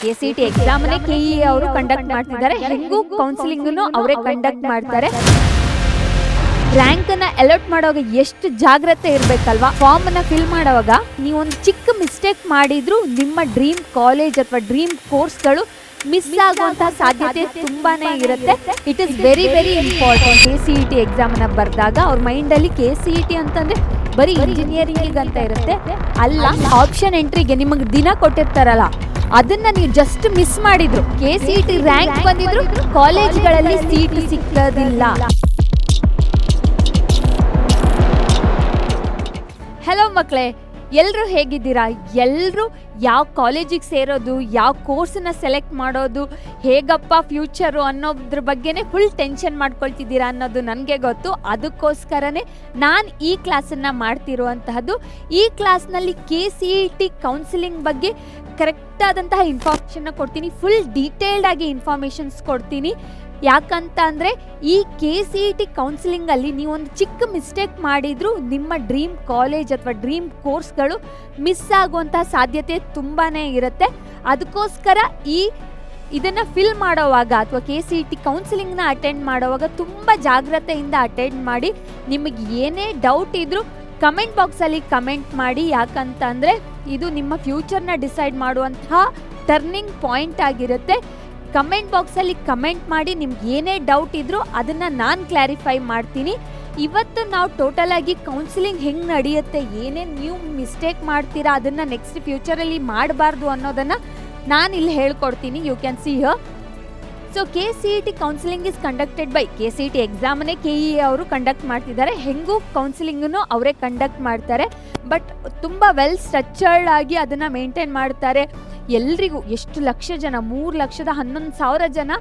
KCET ಎಕ್ಸಾಮ್ನೇ KEA ಅವರು conduct ಮಾಡ್ತಿದ್ದಾರೆ, ಹೆಂಗೂ ಕೌನ್ಸಿಲಿಂಗ್ನು ಅವರೇ ಕಂಡಕ್ಟ್ ಮಾಡ್ತಾರೆ. ರ್ಯಾಂಕ್ ಅನ್ನ ಅಲಾಟ್ ಮಾಡುವಾಗ ಎಷ್ಟು ಜಾಗ್ರತೆ ಇರಬೇಕಲ್ವಾ. ಫಾರ್ಮ್ ಅನ್ನ ಫಿಲ್ ಮಾಡುವಾಗ ನೀವೊಂದು ಚಿಕ್ಕ ಮಿಸ್ಟೇಕ್ ಮಾಡಿದ್ರು ನಿಮ್ಮ ಡ್ರೀಮ್ ಕಾಲೇಜ್ ಅಥವಾ ಡ್ರೀಮ್ ಕೋರ್ಸ್ಗಳು ಮಿಸ್ ಆಗುವಂತಹ ಸಾಧ್ಯತೆ ತುಂಬಾನೇ ಇರುತ್ತೆ. It is very important. KCET exam ಅನ್ನ ಬರ್ದಾಗ ಅವ್ರ ಮೈಂಡ್ ಅಲ್ಲಿ KCET ಅಂತಂದ್ರೆ ಬರೀ ಇಂಜಿನಿಯರಿಂಗ್ ಅಂತ ಇರುತ್ತೆ. ಅಲ್ಲ, ಆಪ್ಷನ್ ಎಂಟ್ರಿಗೆ ನಿಮಗೆ ದಿನ ಕೊಟ್ಟಿರ್ತಾರಲ್ಲ, ಅದನ್ನ ನೀವು ಜಸ್ಟ್ ಮಿಸ್ ಮಾಡಿದ್ರು KCET ರ್ಯಾಂಕ್ ಬಂದಿದ್ರು ಕಾಲೇಜ್ಗಳಲ್ಲಿ ಸೀಟ್ ಸಿಕ್ಕೋದಿಲ್ಲ. ಹಲೋ ಮಕ್ಕಳೇ, ಎಲ್ಲರೂ ಹೇಗಿದ್ದೀರಾ? ಎಲ್ಲರೂ ಯಾವ ಕಾಲೇಜಿಗೆ ಸೇರೋದು, ಯಾವ ಕೋರ್ಸನ್ನ ಸೆಲೆಕ್ಟ್ ಮಾಡೋದು, ಹೇಗಪ್ಪ ಫ್ಯೂಚರು ಅನ್ನೋದ್ರ ಬಗ್ಗೆನೇ ಫುಲ್ ಟೆನ್ಷನ್ ಮಾಡ್ಕೊಳ್ತಿದ್ದೀರಾ ಅನ್ನೋದು ನನಗೆ ಗೊತ್ತು. ಅದಕ್ಕೋಸ್ಕರನೇ ನಾನು ಈ ಕ್ಲಾಸನ್ನು ಮಾಡ್ತಿರುವಂತಹದ್ದು. ಈ ಕ್ಲಾಸ್ನಲ್ಲಿ KCET ಕೌನ್ಸಿಲಿಂಗ್ ಬಗ್ಗೆ ಕರೆಕ್ಟಾದಂತಹ ಇನ್ಫಾರ್ಮೇಷನ್ನ ಕೊಡ್ತೀನಿ, ಫುಲ್ ಡೀಟೇಲ್ಡ್ ಆಗಿ ಇನ್ಫಾರ್ಮೇಷನ್ಸ್ ಕೊಡ್ತೀನಿ. ಯಾಕಂತ ಅಂದರೆ ಈ KCET ಕೌನ್ಸಿಲಿಂಗಲ್ಲಿ ನೀವೊಂದು ಚಿಕ್ಕ ಮಿಸ್ಟೇಕ್ ಮಾಡಿದರೂ ನಿಮ್ಮ ಡ್ರೀಮ್ ಕಾಲೇಜ್ ಅಥವಾ ಡ್ರೀಮ್ ಕೋರ್ಸ್ಗಳು ಮಿಸ್ ಆಗುವಂತಹ ಸಾಧ್ಯತೆ ತುಂಬಾ ಇರುತ್ತೆ. ಅದಕ್ಕೋಸ್ಕರ ಇದನ್ನು ಫಿಲ್ ಮಾಡೋವಾಗ ಅಥವಾ KCET ಕೌನ್ಸಿಲಿಂಗ್ನ ಅಟೆಂಡ್ ಮಾಡೋವಾಗ ತುಂಬ ಜಾಗ್ರತೆಯಿಂದ ಅಟೆಂಡ್ ಮಾಡಿ. ನಿಮಗೆ ಏನೇ ಡೌಟ್ ಇದ್ದರೂ ಕಮೆಂಟ್ ಬಾಕ್ಸಲ್ಲಿ ಕಮೆಂಟ್ ಮಾಡಿ. ಯಾಕಂತ ಅಂದರೆ ಇದು ನಿಮ್ಮ ಫ್ಯೂಚರ್ನ ಡಿಸೈಡ್ ಮಾಡುವಂತಹ ಟರ್ನಿಂಗ್ ಪಾಯಿಂಟ್ ಆಗಿರುತ್ತೆ. ಕಮೆಂಟ್ ಬಾಕ್ಸಲ್ಲಿ ಕಮೆಂಟ್ ಮಾಡಿ, ನಿಮ್ಗೆ ಏನೇ ಡೌಟ್ ಇದ್ರೂ ಅದನ್ನು ನಾನು ಕ್ಲಾರಿಫೈ ಮಾಡ್ತೀನಿ. ಇವತ್ತು ನಾವು ಟೋಟಲ್ ಆಗಿ ಕೌನ್ಸಿಲಿಂಗ್ ಹೆಂಗೆ ನಡೆಯುತ್ತೆ, ಏನೇನು ನೀವು ಮಿಸ್ಟೇಕ್ ಮಾಡ್ತೀರಾ, ಅದನ್ನು ನೆಕ್ಸ್ಟ್ ಫ್ಯೂಚರಲ್ಲಿ ಮಾಡಬಾರ್ದು ಅನ್ನೋದನ್ನು ನಾನು ಇಲ್ಲಿ ಹೇಳ್ಕೊಡ್ತೀನಿ. You can see here. So KCET counselling is conducted by KCET ಎಕ್ಸಾಮನ್ನೇ KEA ಅವರು ಕಂಡಕ್ಟ್ ಮಾಡ್ತಿದ್ದಾರೆ, ಹೆಂಗೂ ಕೌನ್ಸಿಲಿಂಗನ್ನು ಅವರೇ ಕಂಡಕ್ಟ್ ಮಾಡ್ತಾರೆ. ಬಟ್ ತುಂಬ ವೆಲ್ ಸ್ಟ್ರಕ್ಚರ್ಡ್ ಆಗಿ ಅದನ್ನು ಮೇಂಟೈನ್ ಮಾಡ್ತಾರೆ. ಎಲ್ರಿಗೂ ಎಷ್ಟು ಲಕ್ಷ ಜನ, 3,11,000 ಜನ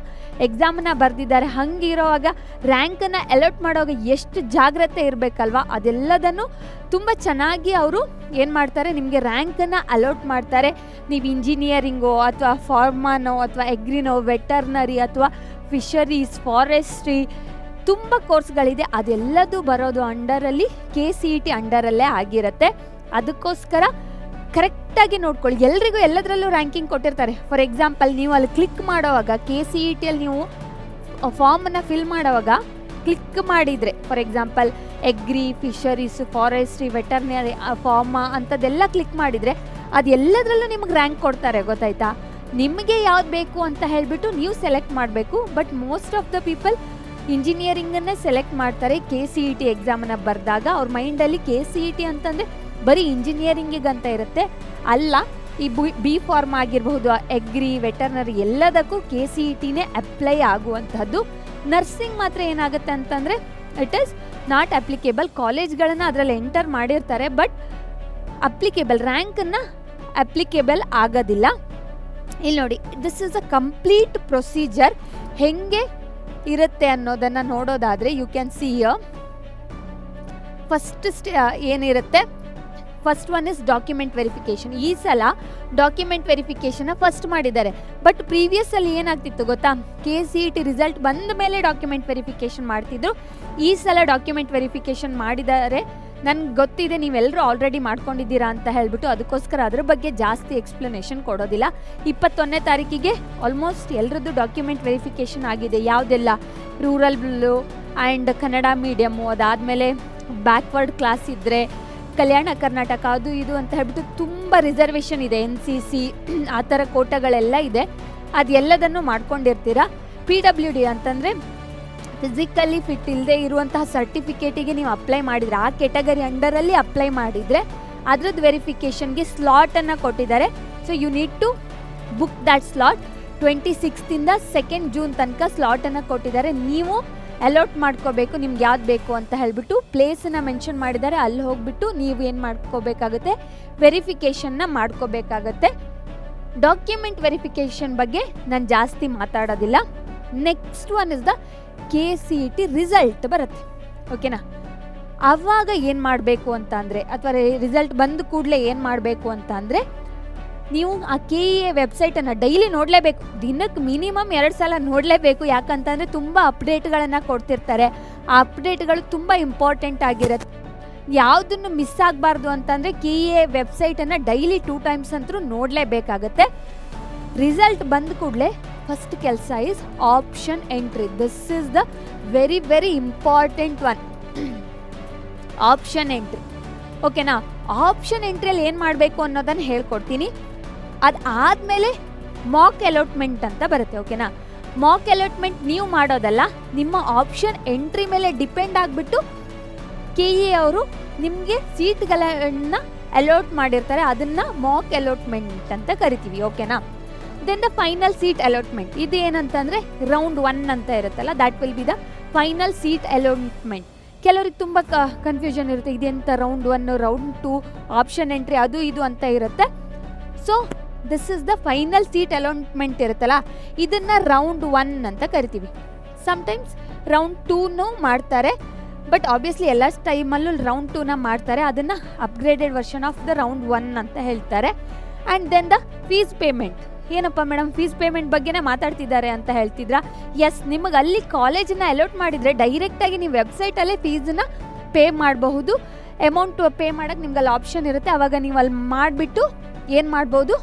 ಎಕ್ಸಾಮನ್ನ ಬರೆದಿದ್ದಾರೆ. ಹಂಗಿರೋವಾಗ ರ್ಯಾಂಕನ್ನು ಅಲಾಟ್ ಮಾಡುವಾಗ ಎಷ್ಟು ಜಾಗ್ರತೆ ಇರಬೇಕಲ್ವಾ, ಅದೆಲ್ಲದನ್ನು ತುಂಬ ಚೆನ್ನಾಗಿ ಅವರು ಏನು ಮಾಡ್ತಾರೆ, ನಿಮಗೆ ರ್ಯಾಂಕನ್ನು ಅಲಾಟ್ ಮಾಡ್ತಾರೆ. ನೀವು ಇಂಜಿನಿಯರಿಂಗೋ ಅಥವಾ ಫಾರ್ಮಾನೋ ಅಥವಾ ಎಗ್ರಿನೋ, ವೆಟರ್ನರಿ ಅಥವಾ ಫಿಶರೀಸ್, ಫಾರೆಸ್ಟ್ರಿ, ತುಂಬ ಕೋರ್ಸ್ಗಳಿದೆ. ಅದೆಲ್ಲದು ಬರೋದು ಅಂಡರಲ್ಲಿ KCET ಅಂಡರಲ್ಲೇ ಆಗಿರುತ್ತೆ. ಅದಕ್ಕೋಸ್ಕರ ಕರೆಕ್ಟಾಗಿ ನೋಡ್ಕೊಳ್ಳಿ. ಎಲ್ರಿಗೂ ಎಲ್ಲದರಲ್ಲೂ ರ್ಯಾಂಕಿಂಗ್ ಕೊಟ್ಟಿರ್ತಾರೆ. ಫಾರ್ ಎಕ್ಸಾಂಪಲ್, ನೀವು ಅಲ್ಲಿ ಕ್ಲಿಕ್ ಮಾಡೋವಾಗ KCETಯಲ್ಲಿ ನೀವು ಫಾರ್ಮನ್ನು ಫಿಲ್ ಮಾಡೋವಾಗ ಕ್ಲಿಕ್ ಮಾಡಿದರೆ, for example agri, fisheries, forestry, veterinary, pharma ಅಂಥದ್ದೆಲ್ಲ ಕ್ಲಿಕ್ ಮಾಡಿದರೆ ಅದೆಲ್ಲದರಲ್ಲೂ ನಿಮಗೆ ರ್ಯಾಂಕ್ ಕೊಡ್ತಾರೆ. ಗೊತ್ತಾಯ್ತಾ? ನಿಮಗೆ ಯಾವ್ದು ಬೇಕು ಅಂತ ಹೇಳಿಬಿಟ್ಟು ನೀವು ಸೆಲೆಕ್ಟ್ ಮಾಡಬೇಕು. But most of the people ಇಂಜಿನಿಯರಿಂಗನ್ನೇ ಸೆಲೆಕ್ಟ್ ಮಾಡ್ತಾರೆ KCET ಎಕ್ಸಾಮನ್ನು ಬರೆದಾಗ. ಅವ್ರ ಮೈಂಡಲ್ಲಿ KCET ಅಂತಂದರೆ ಬರೀ ಇಂಜಿನಿಯರಿಂಗಿಗೆ ಅಂತ ಇರುತ್ತೆ. ಅಲ್ಲ, ಈ ಬಿ ಫಾರ್ಮ್ ಆಗಿರಬಹುದು, ಎಗ್ರಿ, ವೆಟರ್ನರಿ ಎಲ್ಲದಕ್ಕೂ KCETನೇ ಅಪ್ಲೈ ಆಗುವಂಥದ್ದು. ನರ್ಸಿಂಗ್ ಮಾತ್ರ ಏನಾಗುತ್ತೆ ಅಂತಂದರೆ ಇಟ್ ಈಸ್ ನಾಟ್ ಅಪ್ಲಿಕೇಬಲ್. ಕಾಲೇಜ್ಗಳನ್ನು ಅದರಲ್ಲಿ ಎಂಟರ್ ಮಾಡಿರ್ತಾರೆ, ಬಟ್ ಅಪ್ಲಿಕೇಬಲ್ ರ್ಯಾಂಕನ್ನು ಅಪ್ಲಿಕೇಬಲ್ ಆಗೋದಿಲ್ಲ. ಇಲ್ಲಿ ನೋಡಿ, this is a complete procedure. ಹೆಂಗೆ ಇರುತ್ತೆ ಅನ್ನೋದನ್ನು ನೋಡೋದಾದರೆ you can see here. First ಏನಿರುತ್ತೆ, first one is document verification. ಈ ಸಲ ಡಾಕ್ಯುಮೆಂಟ್ ವೆರಿಫಿಕೇಷನ್ನ ಫಸ್ಟ್ ಮಾಡಿದ್ದಾರೆ. ಬಟ್ ಪ್ರೀವಿಯಸ್ಸಲ್ಲಿ ಏನಾಗ್ತಿತ್ತು ಗೊತ್ತಾ, KCET ರಿಸಲ್ಟ್ ಬಂದ ಮೇಲೆ ಡಾಕ್ಯುಮೆಂಟ್ ವೆರಿಫಿಕೇಷನ್ ಮಾಡ್ತಿದ್ರು. ಈ ಸಲ ಡಾಕ್ಯುಮೆಂಟ್ ವೆರಿಫಿಕೇಷನ್ ಮಾಡಿದ್ದಾರೆ. ನನಗೆ ಗೊತ್ತಿದೆ ನೀವೆಲ್ಲರೂ ಆಲ್ರೆಡಿ ಮಾಡ್ಕೊಂಡಿದ್ದೀರಾ ಅಂತ ಹೇಳ್ಬಿಟ್ಟು, ಅದಕ್ಕೋಸ್ಕರ ಅದ್ರ ಬಗ್ಗೆ ಜಾಸ್ತಿ ಎಕ್ಸ್ಪ್ಲನೇಷನ್ ಕೊಡೋದಿಲ್ಲ. 21ನೇ ತಾರೀಕಿಗೆ ಆಲ್ಮೋಸ್ಟ್ ಎಲ್ಲರದ್ದು ಡಾಕ್ಯುಮೆಂಟ್ ವೆರಿಫಿಕೇಷನ್ ಆಗಿದೆ. ಯಾವುದೆಲ್ಲ ರೂರಲ್ ಆ್ಯಂಡ್ ಕನ್ನಡ ಮೀಡಿಯಮ್ಮು, ಅದಾದಮೇಲೆ ಬ್ಯಾಕ್ವರ್ಡ್ ಕ್ಲಾಸ್ ಇದ್ದರೆ ಕಲ್ಯಾಣ ಕರ್ನಾಟಕ, ಅದು ಇದು ಅಂತ ಹೇಳ್ಬಿಟ್ಟು ತುಂಬ ರಿಸರ್ವೇಷನ್ ಇದೆ. NCC ಆ ಥರ ಕೋಟಗಳೆಲ್ಲ ಇದೆ. ಅದೆಲ್ಲದನ್ನು ಮಾಡ್ಕೊಂಡಿರ್ತೀರ. PWD ಅಂತಂದರೆ ಫಿಸಿಕಲಿ ಫಿಟ್ ಇಲ್ಲದೆ ಇರುವಂತಹ ಸರ್ಟಿಫಿಕೇಟಿಗೆ ನೀವು ಅಪ್ಲೈ ಮಾಡಿದರೆ, ಆ ಕೆಟಗರಿ ಅಂಡರಲ್ಲಿ ಅಪ್ಲೈ ಮಾಡಿದರೆ ಅದ್ರದ್ದು ವೆರಿಫಿಕೇಷನ್ಗೆ ಸ್ಲಾಟನ್ನು ಕೊಟ್ಟಿದ್ದಾರೆ. So you need to book that slot. 26ರಿಂದ 2 ಜೂನ್ ತನಕ ಸ್ಲಾಟನ್ನು ಕೊಟ್ಟಿದ್ದಾರೆ. ನೀವು ಅಲಾಟ್ ಮಾಡ್ಕೋಬೇಕು ನಿಮ್ಗೆ ಯಾವ್ದು ಬೇಕು ಅಂತ ಹೇಳಿಬಿಟ್ಟು. ಪ್ಲೇಸನ್ನು ಮೆನ್ಷನ್ ಮಾಡಿದ್ದಾರೆ, ಅಲ್ಲಿ ಹೋಗ್ಬಿಟ್ಟು ನೀವು ಏನು ಮಾಡ್ಕೋಬೇಕಾಗುತ್ತೆ, ವೆರಿಫಿಕೇಷನ್ನ ಮಾಡ್ಕೋಬೇಕಾಗತ್ತೆ. ಡಾಕ್ಯುಮೆಂಟ್ ವೆರಿಫಿಕೇಷನ್ ಬಗ್ಗೆ ನಾನು ಜಾಸ್ತಿ ಮಾತಾಡೋದಿಲ್ಲ. Next one is the KCET result ಬರುತ್ತೆ. ಓಕೆನಾ? ಆವಾಗ ಏನು ಮಾಡಬೇಕು ಅಂತ ಅಂದರೆ, ಅಥವಾ ರಿಸಲ್ಟ್ ಬಂದ ಕೂಡಲೇ ಏನು ಮಾಡಬೇಕು ಅಂತ ಅಂದರೆ, ನೀವು ಆ KEA ವೆಬ್ಸೈಟನ್ನು ಡೈಲಿ ನೋಡಲೇಬೇಕು. ದಿನಕ್ಕೆ ಮಿನಿಮಮ್ 2 ಸಲ ನೋಡಲೇಬೇಕು. ಯಾಕಂತಂದರೆ ತುಂಬ ಅಪ್ಡೇಟ್ಗಳನ್ನು ಕೊಡ್ತಿರ್ತಾರೆ. ಆ ಅಪ್ಡೇಟ್ಗಳು ತುಂಬ ಇಂಪಾರ್ಟೆಂಟ್ ಆಗಿರುತ್ತೆ. ಯಾವುದನ್ನು ಮಿಸ್ ಆಗಬಾರ್ದು ಅಂತಂದರೆ KEA ವೆಬ್ಸೈಟನ್ನು ಡೈಲಿ 2 ಟೈಮ್ಸ್ ಅಂತೂ ನೋಡಲೇಬೇಕಾಗತ್ತೆ. ರಿಸಲ್ಟ್ ಬಂದ ಕೂಡಲೇ ಫಸ್ಟ್ ಕೆಲಸ is option entry. This is the very very important one, option entry. ಓಕೆನಾ? ಆಪ್ಷನ್ ಎಂಟ್ರಿಯಲ್ಲಿ ಏನು ಮಾಡಬೇಕು ಅನ್ನೋದನ್ನು ಹೇಳ್ಕೊಡ್ತೀನಿ. ಅದಾದಮೇಲೆ ಮಾಕ್ ಅಲಾಟ್ಮೆಂಟ್ ಅಂತ ಬರುತ್ತೆ. ಓಕೆನಾ? ಮಾಕ್ ಅಲಾಟ್ಮೆಂಟ್ ನೀವು ಮಾಡೋದಲ್ಲ, ನಿಮ್ಮ ಆಪ್ಷನ್ ಎಂಟ್ರಿ ಮೇಲೆ ಡಿಪೆಂಡ್ ಆಗಿಬಿಟ್ಟು KE ಅವರು ನಿಮಗೆ ಸೀಟ್ಗಳನ್ನು ಅಲಾಟ್ ಮಾಡಿರ್ತಾರೆ. ಅದನ್ನು ಮಾಕ್ ಅಲಾಟ್ಮೆಂಟ್ ಅಂತ ಕರಿತೀವಿ. ಓಕೆನಾ? Then the final seat allotment, ಇದು ಏನಂತಂದರೆ ರೌಂಡ್ 1 ಅಂತ ಇರುತ್ತಲ್ಲ, that will be the final seat allotment. ಕೆಲವ್ರಿಗೆ ತುಂಬ ಕನ್ಫ್ಯೂಷನ್ ಇರುತ್ತೆ, ಇದೆಂತ ರೌಂಡ್ 1, ರೌಂಡ್ 2, ಆಪ್ಷನ್ ಎಂಟ್ರಿ ಅದು ಇದು ಅಂತ ಇರುತ್ತೆ. So this is the final seat allotment ಇರುತ್ತಲ್ಲ, ಇದನ್ನು ರೌಂಡ್ 1 ಅಂತ ಕರಿತೀವಿ. ಸಮ್ಟೈಮ್ಸ್ ರೌಂಡ್ 2 ಮಾಡ್ತಾರೆ, ಬಟ್ ಆಬ್ವಿಯಸ್ಲಿ ಎಲ್ಲ ಟೈಮಲ್ಲೂ ರೌಂಡ್ 2 ಮಾಡ್ತಾರೆ. ಅದನ್ನು upgraded version of the round 1 ಅಂತ ಹೇಳ್ತಾರೆ. And then the fees payment. ಏನಪ್ಪ ಮೇಡಮ್ ಫೀಸ್ ಪೇಮೆಂಟ್ ಬಗ್ಗೆನೇ ಮಾತಾಡ್ತಿದ್ದಾರೆ ಅಂತ ಹೇಳ್ತಿದ್ರಾ? ಎಸ್, ನಿಮಗೆ ಅಲ್ಲಿ ಕಾಲೇಜನ್ನ ಅಲಾಟ್ ಮಾಡಿದರೆ ಡೈರೆಕ್ಟಾಗಿ ನೀವು ವೆಬ್ಸೈಟಲ್ಲೇ ಫೀಸನ್ನ ಪೇ ಮಾಡಬಹುದು. ಅಮೌಂಟ್ ಪೇ ಮಾಡೋಕ್ಕೆ ನಿಮ್ಗೆ ಅಲ್ಲಿ ಆಪ್ಷನ್ ಇರುತ್ತೆ. ಆವಾಗ ನೀವು ಅಲ್ಲಿ ಮಾಡಿಬಿಟ್ಟು ಏನು ಮಾಡ್ಬೋದು,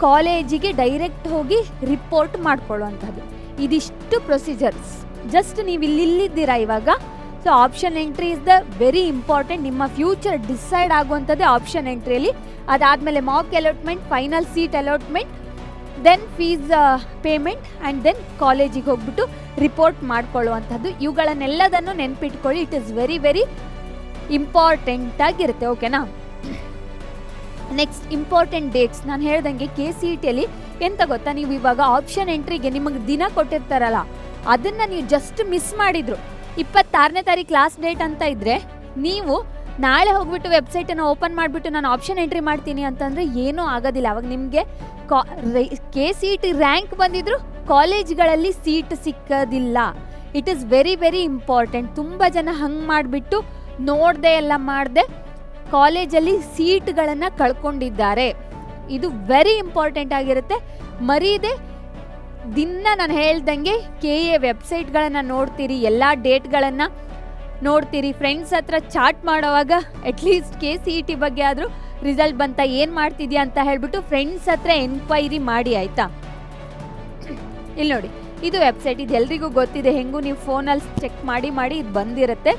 ಕಾಲೇಜಿಗೆ ಡೈರೆಕ್ಟ್ ಹೋಗಿ ರಿಪೋರ್ಟ್ ಮಾಡ್ಕೊಳ್ಳುವಂಥದ್ದು. ಇದಿಷ್ಟು ಪ್ರೊಸೀಜರ್ಸ್. ಜಸ್ಟ್ ನೀವು ಇಲ್ಲಿದ್ದೀರಾ ಇವಾಗ. So option entry is the very important. ನಿಮ್ಮ ಫ್ಯೂಚರ್ ಡಿಸೈಡ್ ಆಗುವಂಥದ್ದೇ ಆಪ್ಷನ್ ಎಂಟ್ರಿಯಲ್ಲಿ. ಅದಾದಮೇಲೆ mock allotment, final seat allotment, then fees payment, and then ಕಾಲೇಜಿಗೆ ಹೋಗ್ಬಿಟ್ಟು ರಿಪೋರ್ಟ್ ಮಾಡ್ಕೊಳ್ಳುವಂಥದ್ದು. ಇವುಗಳನ್ನೆಲ್ಲದನ್ನು ನೆನ್ಪಿಟ್ಕೊಳ್ಳಿ. It is very very important ಆಗಿರುತ್ತೆ. ಓಕೆನಾ? Next important dates. ನಾನು ಹೇಳ್ದಂಗೆ KCETಯಲ್ಲಿ ಎಂತ ಗೊತ್ತಾ, ನೀವು ಇವಾಗ ಆಪ್ಷನ್ ಎಂಟ್ರಿಗೆ ನಿಮಗೆ ದಿನ ಕೊಟ್ಟಿರ್ತಾರಲ್ಲ, ಅದನ್ನು ನೀವು ಜಸ್ಟ್ ಮಿಸ್ ಮಾಡಿದ್ರು, 26ನೇ ತಾರೀಕು ಲಾಸ್ಟ್ ಡೇಟ್ ಅಂತ ಇದ್ದರೆ, ನೀವು ನಾಳೆ ಹೋಗ್ಬಿಟ್ಟು ವೆಬ್ಸೈಟನ್ನು ಓಪನ್ ಮಾಡಿಬಿಟ್ಟು ನಾನು ಆಪ್ಷನ್ ಎಂಟ್ರಿ ಮಾಡ್ತೀನಿ ಅಂತಂದರೆ ಏನೂ ಆಗೋದಿಲ್ಲ. ಅವಾಗ ನಿಮಗೆ KCET ರ್ಯಾಂಕ್ ಬಂದಿದ್ರು ಕಾಲೇಜ್ಗಳಲ್ಲಿ ಸೀಟ್ ಸಿಕ್ಕೋದಿಲ್ಲ. It is very very important. ತುಂಬ ಜನ ಹಂಗೆ ಮಾಡಿಬಿಟ್ಟು ನೋಡದೆ ಎಲ್ಲ ಮಾಡದೆ ಕಾಲೇಜಲ್ಲಿ ಸೀಟ್ಗಳನ್ನು ಕಳ್ಕೊಂಡಿದ್ದಾರೆ. ಇದು ವೆರಿ ಇಂಪಾರ್ಟೆಂಟ್ ಆಗಿರುತ್ತೆ. ಮರೀದೆ ದಿನ ನಾನು ಹೇಳ್ದಂಗೆ KA ವೆಬ್ಸೈಟ್ಗಳನ್ನು ನೋಡ್ತೀರಿ, ಎಲ್ಲ ಡೇಟ್ಗಳನ್ನು ನೋಡ್ತೀರಿ, ಫ್ರೆಂಡ್ಸ್ ಹತ್ರ ಚಾಟ್ ಮಾಡೋವಾಗ ಅಟ್ಲೀಸ್ಟ್ KCET ಬಗ್ಗೆ ಆದರೂ ರಿಸಲ್ಟ್ ಬಂತ, ಏನು ಮಾಡ್ತಿದ್ಯಾ ಅಂತ ಹೇಳ್ಬಿಟ್ಟು ಫ್ರೆಂಡ್ಸ್ ಹತ್ರ ಎನ್ಕ್ವೈರಿ ಮಾಡಿ, ಆಯಿತಾ? ಇಲ್ಲಿ ನೋಡಿ, ಇದು ವೆಬ್ಸೈಟ್, ಇದು ಎಲ್ರಿಗೂ ಗೊತ್ತಿದೆ. ಹೆಂಗೂ ನೀವು ಫೋನಲ್ಲಿ ಚೆಕ್ ಮಾಡಿ ಇದು ಬಂದಿರುತ್ತೆ.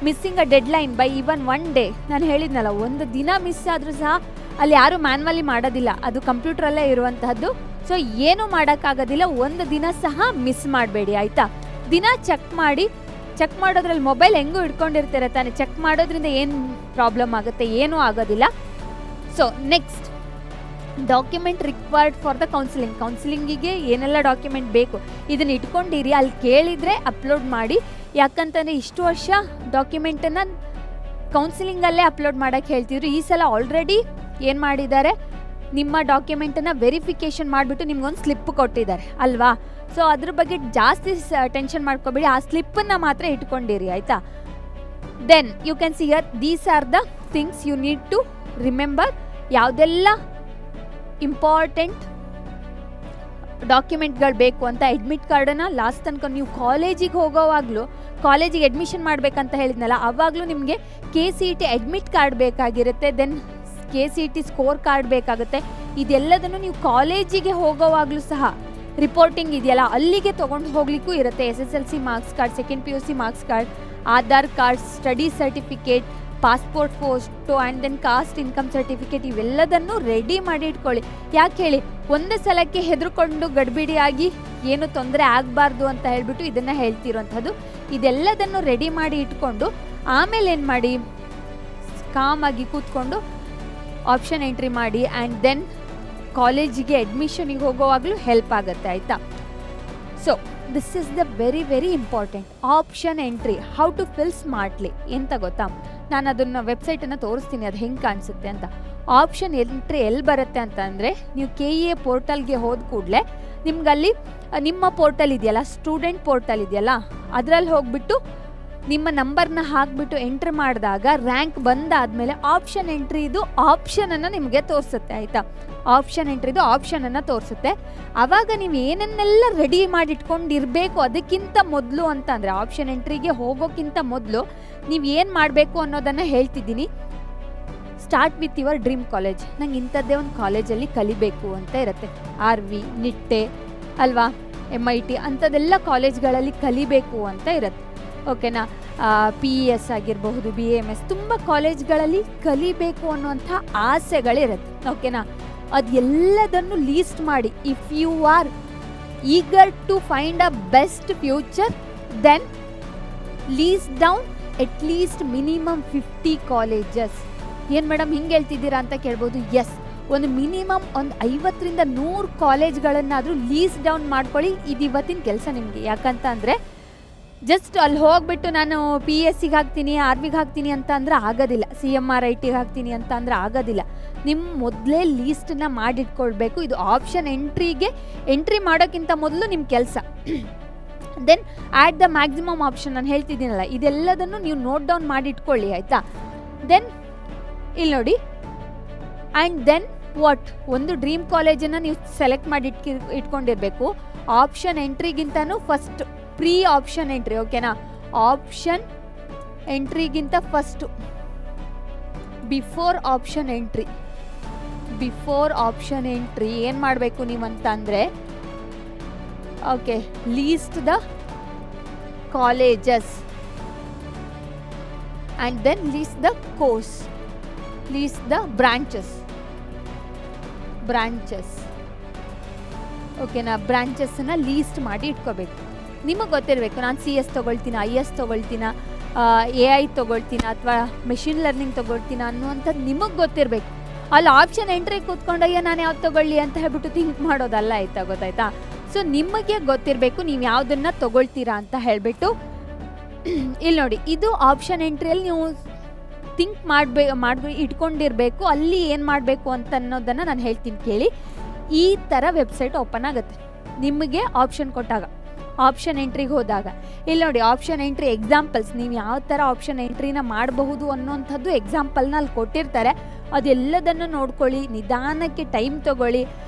Missing a deadline by even 1 day. ನಾನು ಹೇಳಿದ್ನಲ್ಲ, ಒಂದು ದಿನ ಮಿಸ್ ಆದರೂ ಸಹ ಅಲ್ಲಿ ಯಾರೂ ಮ್ಯಾನ್ವಲಿ ಮಾಡೋದಿಲ್ಲ, ಅದು ಕಂಪ್ಯೂಟ್ರಲ್ಲೇ ಇರುವಂತಹದ್ದು. ಸೊ ಏನೂ ಮಾಡೋಕ್ಕಾಗೋದಿಲ್ಲ, ಒಂದು ದಿನ ಸಹ ಮಿಸ್ ಮಾಡಬೇಡಿ, ಆಯಿತಾ? ದಿನ ಚೆಕ್ ಮಾಡೋದ್ರಲ್ಲಿ ಮೊಬೈಲ್ ಹೆಂಗೂ ಇಟ್ಕೊಂಡಿರ್ತೀರ ತಾನೆ, ಚೆಕ್ ಮಾಡೋದ್ರಿಂದ ಏನು ಪ್ರಾಬ್ಲಮ್ ಆಗುತ್ತೆ? ಏನೂ ಆಗೋದಿಲ್ಲ. So next, document required for the ಕೌನ್ಸಿಲಿಂಗಿಗೆ ಏನೆಲ್ಲ ಡಾಕ್ಯುಮೆಂಟ್ ಬೇಕು ಇದನ್ನು ಇಟ್ಕೊಂಡಿರಿ. ಅಲ್ಲಿ ಕೇಳಿದರೆ ಅಪ್ಲೋಡ್ ಮಾಡಿ. ಯಾಕಂತಂದರೆ ಇಷ್ಟು ವರ್ಷ ಡಾಕ್ಯುಮೆಂಟನ್ನು ಕೌನ್ಸಿಲಿಂಗಲ್ಲೇ ಅಪ್ಲೋಡ್ ಮಾಡೋಕ್ಕೆ ಹೇಳ್ತಿದ್ರು. ಈ ಸಲ ಆಲ್ರೆಡಿ ಏನು ಮಾಡಿದ್ದಾರೆ, ನಿಮ್ಮ ಡಾಕ್ಯುಮೆಂಟನ್ನು ವೆರಿಫಿಕೇಷನ್ ಮಾಡಿಬಿಟ್ಟು ನಿಮ್ಗೊಂದು ಸ್ಲಿಪ್ ಕೊಟ್ಟಿದ್ದಾರೆ ಅಲ್ವಾ? ಸೊ ಅದ್ರ ಬಗ್ಗೆ ಜಾಸ್ತಿ ಟೆನ್ಷನ್ ಮಾಡ್ಕೋಬೇಡಿ, ಆ ಸ್ಲಿಪ್ಪನ್ನು ಮಾತ್ರ ಇಟ್ಕೊಂಡಿರಿ, ಆಯಿತಾ? Then you can see here, these are the things you need to remember. ಯಾವುದೆಲ್ಲ ಇಂಪಾರ್ಟೆಂಟ್ ಡಾಕ್ಯುಮೆಂಟ್ಗಳು ಬೇಕು ಅಂತ. ಅಡ್ಮಿಟ್ ಕಾರ್ಡನ್ನು ಲಾಸ್ಟ್ ತನಕ ನೀವು ಕಾಲೇಜಿಗೆ ಹೋಗೋವಾಗಲೂ, ಕಾಲೇಜಿಗೆ ಅಡ್ಮಿಷನ್ ಮಾಡಬೇಕಂತ ಹೇಳಿದ್ನಲ್ಲ, ಆವಾಗಲೂ ನಿಮಗೆ KCET ಅಡ್ಮಿಟ್ ಕಾರ್ಡ್ ಬೇಕಾಗಿರುತ್ತೆ. ದೆನ್ KCET ಸ್ಕೋರ್ ಕಾರ್ಡ್ ಬೇಕಾಗುತ್ತೆ. ಇದೆಲ್ಲದನ್ನು ನೀವು ಕಾಲೇಜಿಗೆ ಹೋಗೋವಾಗಲೂ ಸಹ ರಿಪೋರ್ಟಿಂಗ್ ಇದೆಯಲ್ಲ, ಅಲ್ಲಿಗೆ ತೊಗೊಂಡು ಹೋಗ್ಲಿಕ್ಕೂ ಇರುತ್ತೆ. SSLC marks card, second PUC marks card, Aadhaar card, study certificate, passport photo, and then caste income certificate, ಇವೆಲ್ಲದನ್ನು ರೆಡಿ ಮಾಡಿ ಇಟ್ಕೊಳ್ಳಿ. ಯಾಕೆ ಹೇಳಿ, ಒಂದು ಸಲಕ್ಕೆ ಹೆದರ್ಕೊಂಡು ಗಡ್ಬಿಡಿಯಾಗಿ ಏನು ತೊಂದರೆ ಆಗಬಾರ್ದು ಅಂತ ಹೇಳ್ಬಿಟ್ಟು ಇದನ್ನು ಹೇಳ್ತಿರೋಂಥದ್ದು. ಇದೆಲ್ಲದನ್ನು ರೆಡಿ ಮಾಡಿ ಇಟ್ಕೊಂಡು ಆಮೇಲೆ ಏನು ಮಾಡಿ, ಕಾಮಾಗಿ ಕೂತ್ಕೊಂಡು ಆಪ್ಷನ್ ಎಂಟ್ರಿ ಮಾಡಿ. ಆ್ಯಂಡ್ ದೆನ್ ಕಾಲೇಜಿಗೆ ಅಡ್ಮಿಷನಿಗೆ ಹೋಗೋವಾಗಲೂ ಹೆಲ್ಪ್ ಆಗುತ್ತೆ, ಆಯಿತಾ? So this is the very very important option entry. How to fill smartly ಎಂತ ಗೊತ್ತಾ, ನಾನು ಅದನ್ನು ವೆಬ್ಸೈಟನ್ನು ತೋರಿಸ್ತೀನಿ, ಅದು ಹೆಂಗೆ ಕಾಣಿಸುತ್ತೆ ಅಂತ. ಆಪ್ಷನ್ ಎಂಟ್ರಿ ಎಲ್ಲಿ ಬರುತ್ತೆ ಅಂತ ಅಂದರೆ, ನೀವು KEA ಪೋರ್ಟಲ್ಗೆ ಹೋದ ಕೂಡಲೇ ನಿಮ್ಗಲ್ಲಿ ನಿಮ್ಮ ಪೋರ್ಟಲ್ ಇದೆಯಲ್ಲ, ಸ್ಟೂಡೆಂಟ್ ಪೋರ್ಟಲ್ ಇದೆಯಲ್ಲ, ಅದರಲ್ಲಿ ಹೋಗ್ಬಿಟ್ಟು ನಿಮ್ಮ ನಂಬರ್ನ ಹಾಕಿಬಿಟ್ಟು ಎಂಟ್ರ್ ಮಾಡಿದಾಗ ರ್ಯಾಂಕ್ ಬಂದಾದಮೇಲೆ ಆಪ್ಷನ್ ಎಂಟ್ರಿದು ಆಪ್ಷನನ್ನು ನಿಮಗೆ ತೋರಿಸುತ್ತೆ, ಆಯಿತಾ? ಆಪ್ಷನ್ ಎಂಟ್ರಿದು ಆಪ್ಷನನ್ನು ತೋರಿಸುತ್ತೆ. ಆವಾಗ ನೀವು ಏನನ್ನೆಲ್ಲ ರೆಡಿ ಮಾಡಿ ಇಟ್ಕೊಂಡಿರಬೇಕು ಅದಕ್ಕಿಂತ ಮೊದಲು ಅಂತ ಅಂದರೆ, ಆಪ್ಷನ್ ಎಂಟ್ರಿಗೆ ಹೋಗೋಕ್ಕಿಂತ ಮೊದಲು ನೀವು ಏನು ಮಾಡಬೇಕು ಅನ್ನೋದನ್ನು ಹೇಳ್ತಿದ್ದೀನಿ. Start with your dream college. ನಂಗೆ ಇಂಥದ್ದೇ ಒಂದು ಕಾಲೇಜಲ್ಲಿ ಕಲಿಬೇಕು ಅಂತ ಇರುತ್ತೆ. RV, ನಿಟ್ಟೆ ಅಲ್ವಾ, MIT ಅಂಥದ್ದೆಲ್ಲ ಕಾಲೇಜ್ಗಳಲ್ಲಿ ಕಲಿಬೇಕು ಅಂತ ಇರುತ್ತೆ. ಓಕೆನಾ, PES ಆಗಿರಬಹುದು, BAMS, ತುಂಬ ಕಾಲೇಜ್ಗಳಲ್ಲಿ ಕಲಿಬೇಕು ಅನ್ನುವಂಥ ಆಸೆಗಳಿರುತ್ತೆ. ಓಕೆನಾ, ಅದೆಲ್ಲದನ್ನು ಲೀಸ್ಟ್ ಮಾಡಿ. If you are eager to find a best future, then list down at least minimum 50 colleges. ಏನು ಮೇಡಮ್ ಹಿಂಗೆ ಹೇಳ್ತಿದ್ದೀರಾ ಅಂತ ಕೇಳ್ಬೋದು. ಎಸ್, ಒಂದು ಮಿನಿಮಮ್ ಒಂದು 50ರಿಂದ 100 ಕಾಲೇಜ್ಗಳನ್ನಾದರೂ ಲೀಸ್ಟ್ ಡೌನ್ ಮಾಡ್ಕೊಳ್ಳಿ. ಇದು ಇವತ್ತಿನ ಕೆಲಸ ನಿಮಗೆ. ಯಾಕಂತ ಅಂದರೆ ಜಸ್ಟ್ ಅಲ್ಲಿ ಹೋಗ್ಬಿಟ್ಟು ನಾನು PSCಗೆ ಹಾಕ್ತೀನಿ, RVಗೆ ಹಾಕ್ತೀನಿ ಅಂತ ಅಂದರೆ ಆಗೋದಿಲ್ಲ, CMR IT ಹಾಕ್ತೀನಿ ಅಂತ ಅಂದರೆ ಆಗೋದಿಲ್ಲ. ನಿಮ್ಮ ಮೊದಲೇ ಲೀಸ್ಟನ್ನ ಮಾಡಿಟ್ಕೊಳ್ಬೇಕು. ಇದು ಆಪ್ಷನ್ ಎಂಟ್ರಿ ಮಾಡೋಕ್ಕಿಂತ ಮೊದಲು ನಿಮ್ಮ ಕೆಲಸ. Then at the maximum option ನಾನು ಹೇಳ್ತಿದ್ದೀನಲ್ಲ, ಇದೆಲ್ಲದನ್ನು ನೀವು ನೋಟ್ ಡೌನ್ ಮಾಡಿ ಇಟ್ಕೊಳ್ಳಿ, ಆಯಿತಾ. ದೆನ್ ಇಲ್ಲಿ ನೋಡಿ, ಆ್ಯಂಡ್ ದೆನ್ ವಾಟ್, ಒಂದು ಡ್ರೀಮ್ ಕಾಲೇಜನ್ನು ನೀವು ಸೆಲೆಕ್ಟ್ ಮಾಡಿ ಇಟ್ಕೊಂಡಿರಬೇಕು. ಆಪ್ಷನ್ ಎಂಟ್ರಿಗಿಂತನೂ ಫಸ್ಟ್ ಪ್ರೀ ಆಪ್ಷನ್ ಎಂಟ್ರಿ. ಓಕೆನಾ, ಆಪ್ಷನ್ ಎಂಟ್ರಿಗಿಂತ ಫಸ್ಟು ಬಿಫೋರ್ ಆಪ್ಷನ್ ಎಂಟ್ರಿ ಏನು ಮಾಡಬೇಕು ನೀವಂತ ಅಂದರೆ, okay, list the colleges and then list the course, list the branches. ಓಕೆನಾ, ಬ್ರಾಂಚಸ್ಸನ್ನು ಲೀಸ್ಟ್ ಮಾಡಿ ಇಟ್ಕೋಬೇಕು. ನಿಮಗೆ ಗೊತ್ತಿರಬೇಕು, ನಾನು CS ತೊಗೊಳ್ತೀನ, IS ತೊಗೊಳ್ತೀನ, AI ತೊಗೊಳ್ತೀನ, ಅಥವಾ ಮೆಷಿನ್ ಲರ್ನಿಂಗ್ ತೊಗೊಳ್ತೀನ ಅನ್ನುವಂಥದ್ದು ನಿಮಗೆ ಗೊತ್ತಿರಬೇಕು. ಅಲ್ಲಿ ಆಪ್ಷನ್ ಎಂಟ್ರಿ ಕೂತ್ಕೊಂಡಯ್ಯ ನಾನು ಯಾವ್ದು ತೊಗೊಳ್ಳಿ ಅಂತ ಹೇಳ್ಬಿಟ್ಟು ಥಿಂಕ್ ಮಾಡೋದಲ್ಲ, ಆಯಿತಾ, ಗೊತ್ತಾಯ್ತಾ. ಸೊ ನಿಮಗೆ ಗೊತ್ತಿರಬೇಕು ನೀವು ಯಾವುದನ್ನು ತೊಗೊಳ್ತೀರಾ ಅಂತ ಹೇಳಿಬಿಟ್ಟು. ಇಲ್ಲಿ ನೋಡಿ, ಇದು ಆಪ್ಷನ್ ಎಂಟ್ರಿಯಲ್ಲಿ ನೀವು ಥಿಂಕ್ ಇಟ್ಕೊಂಡಿರಬೇಕು. ಅಲ್ಲಿ ಏನು ಮಾಡಬೇಕು ಅಂತ ಅನ್ನೋದನ್ನು ನಾನು ಹೇಳ್ತೀನಿ ಕೇಳಿ. ಈ ಥರ ವೆಬ್ಸೈಟ್ ಓಪನ್ ಆಗುತ್ತೆ ನಿಮಗೆ ಆಪ್ಷನ್ ಕೊಟ್ಟಾಗ, ಆಪ್ಷನ್ ಎಂಟ್ರಿಗೆ ಹೋದಾಗ. ಇಲ್ಲಿ ನೋಡಿ, ಆಪ್ಷನ್ ಎಂಟ್ರಿ ಎಕ್ಸಾಂಪಲ್ಸ್, ನೀವು ಯಾವ ಥರ ಆಪ್ಷನ್ ಎಂಟ್ರಿನ ಮಾಡಬಹುದು ಅನ್ನೋಂಥದ್ದು ಎಕ್ಸಾಂಪಲ್ನ ಅಲ್ಲಿ ಕೊಟ್ಟಿರ್ತಾರೆ. ಅದೆಲ್ಲದನ್ನು ನೋಡ್ಕೊಳ್ಳಿ, ನಿಧಾನಕ್ಕೆ ಟೈಮ್ ತೊಗೊಳ್ಳಿ.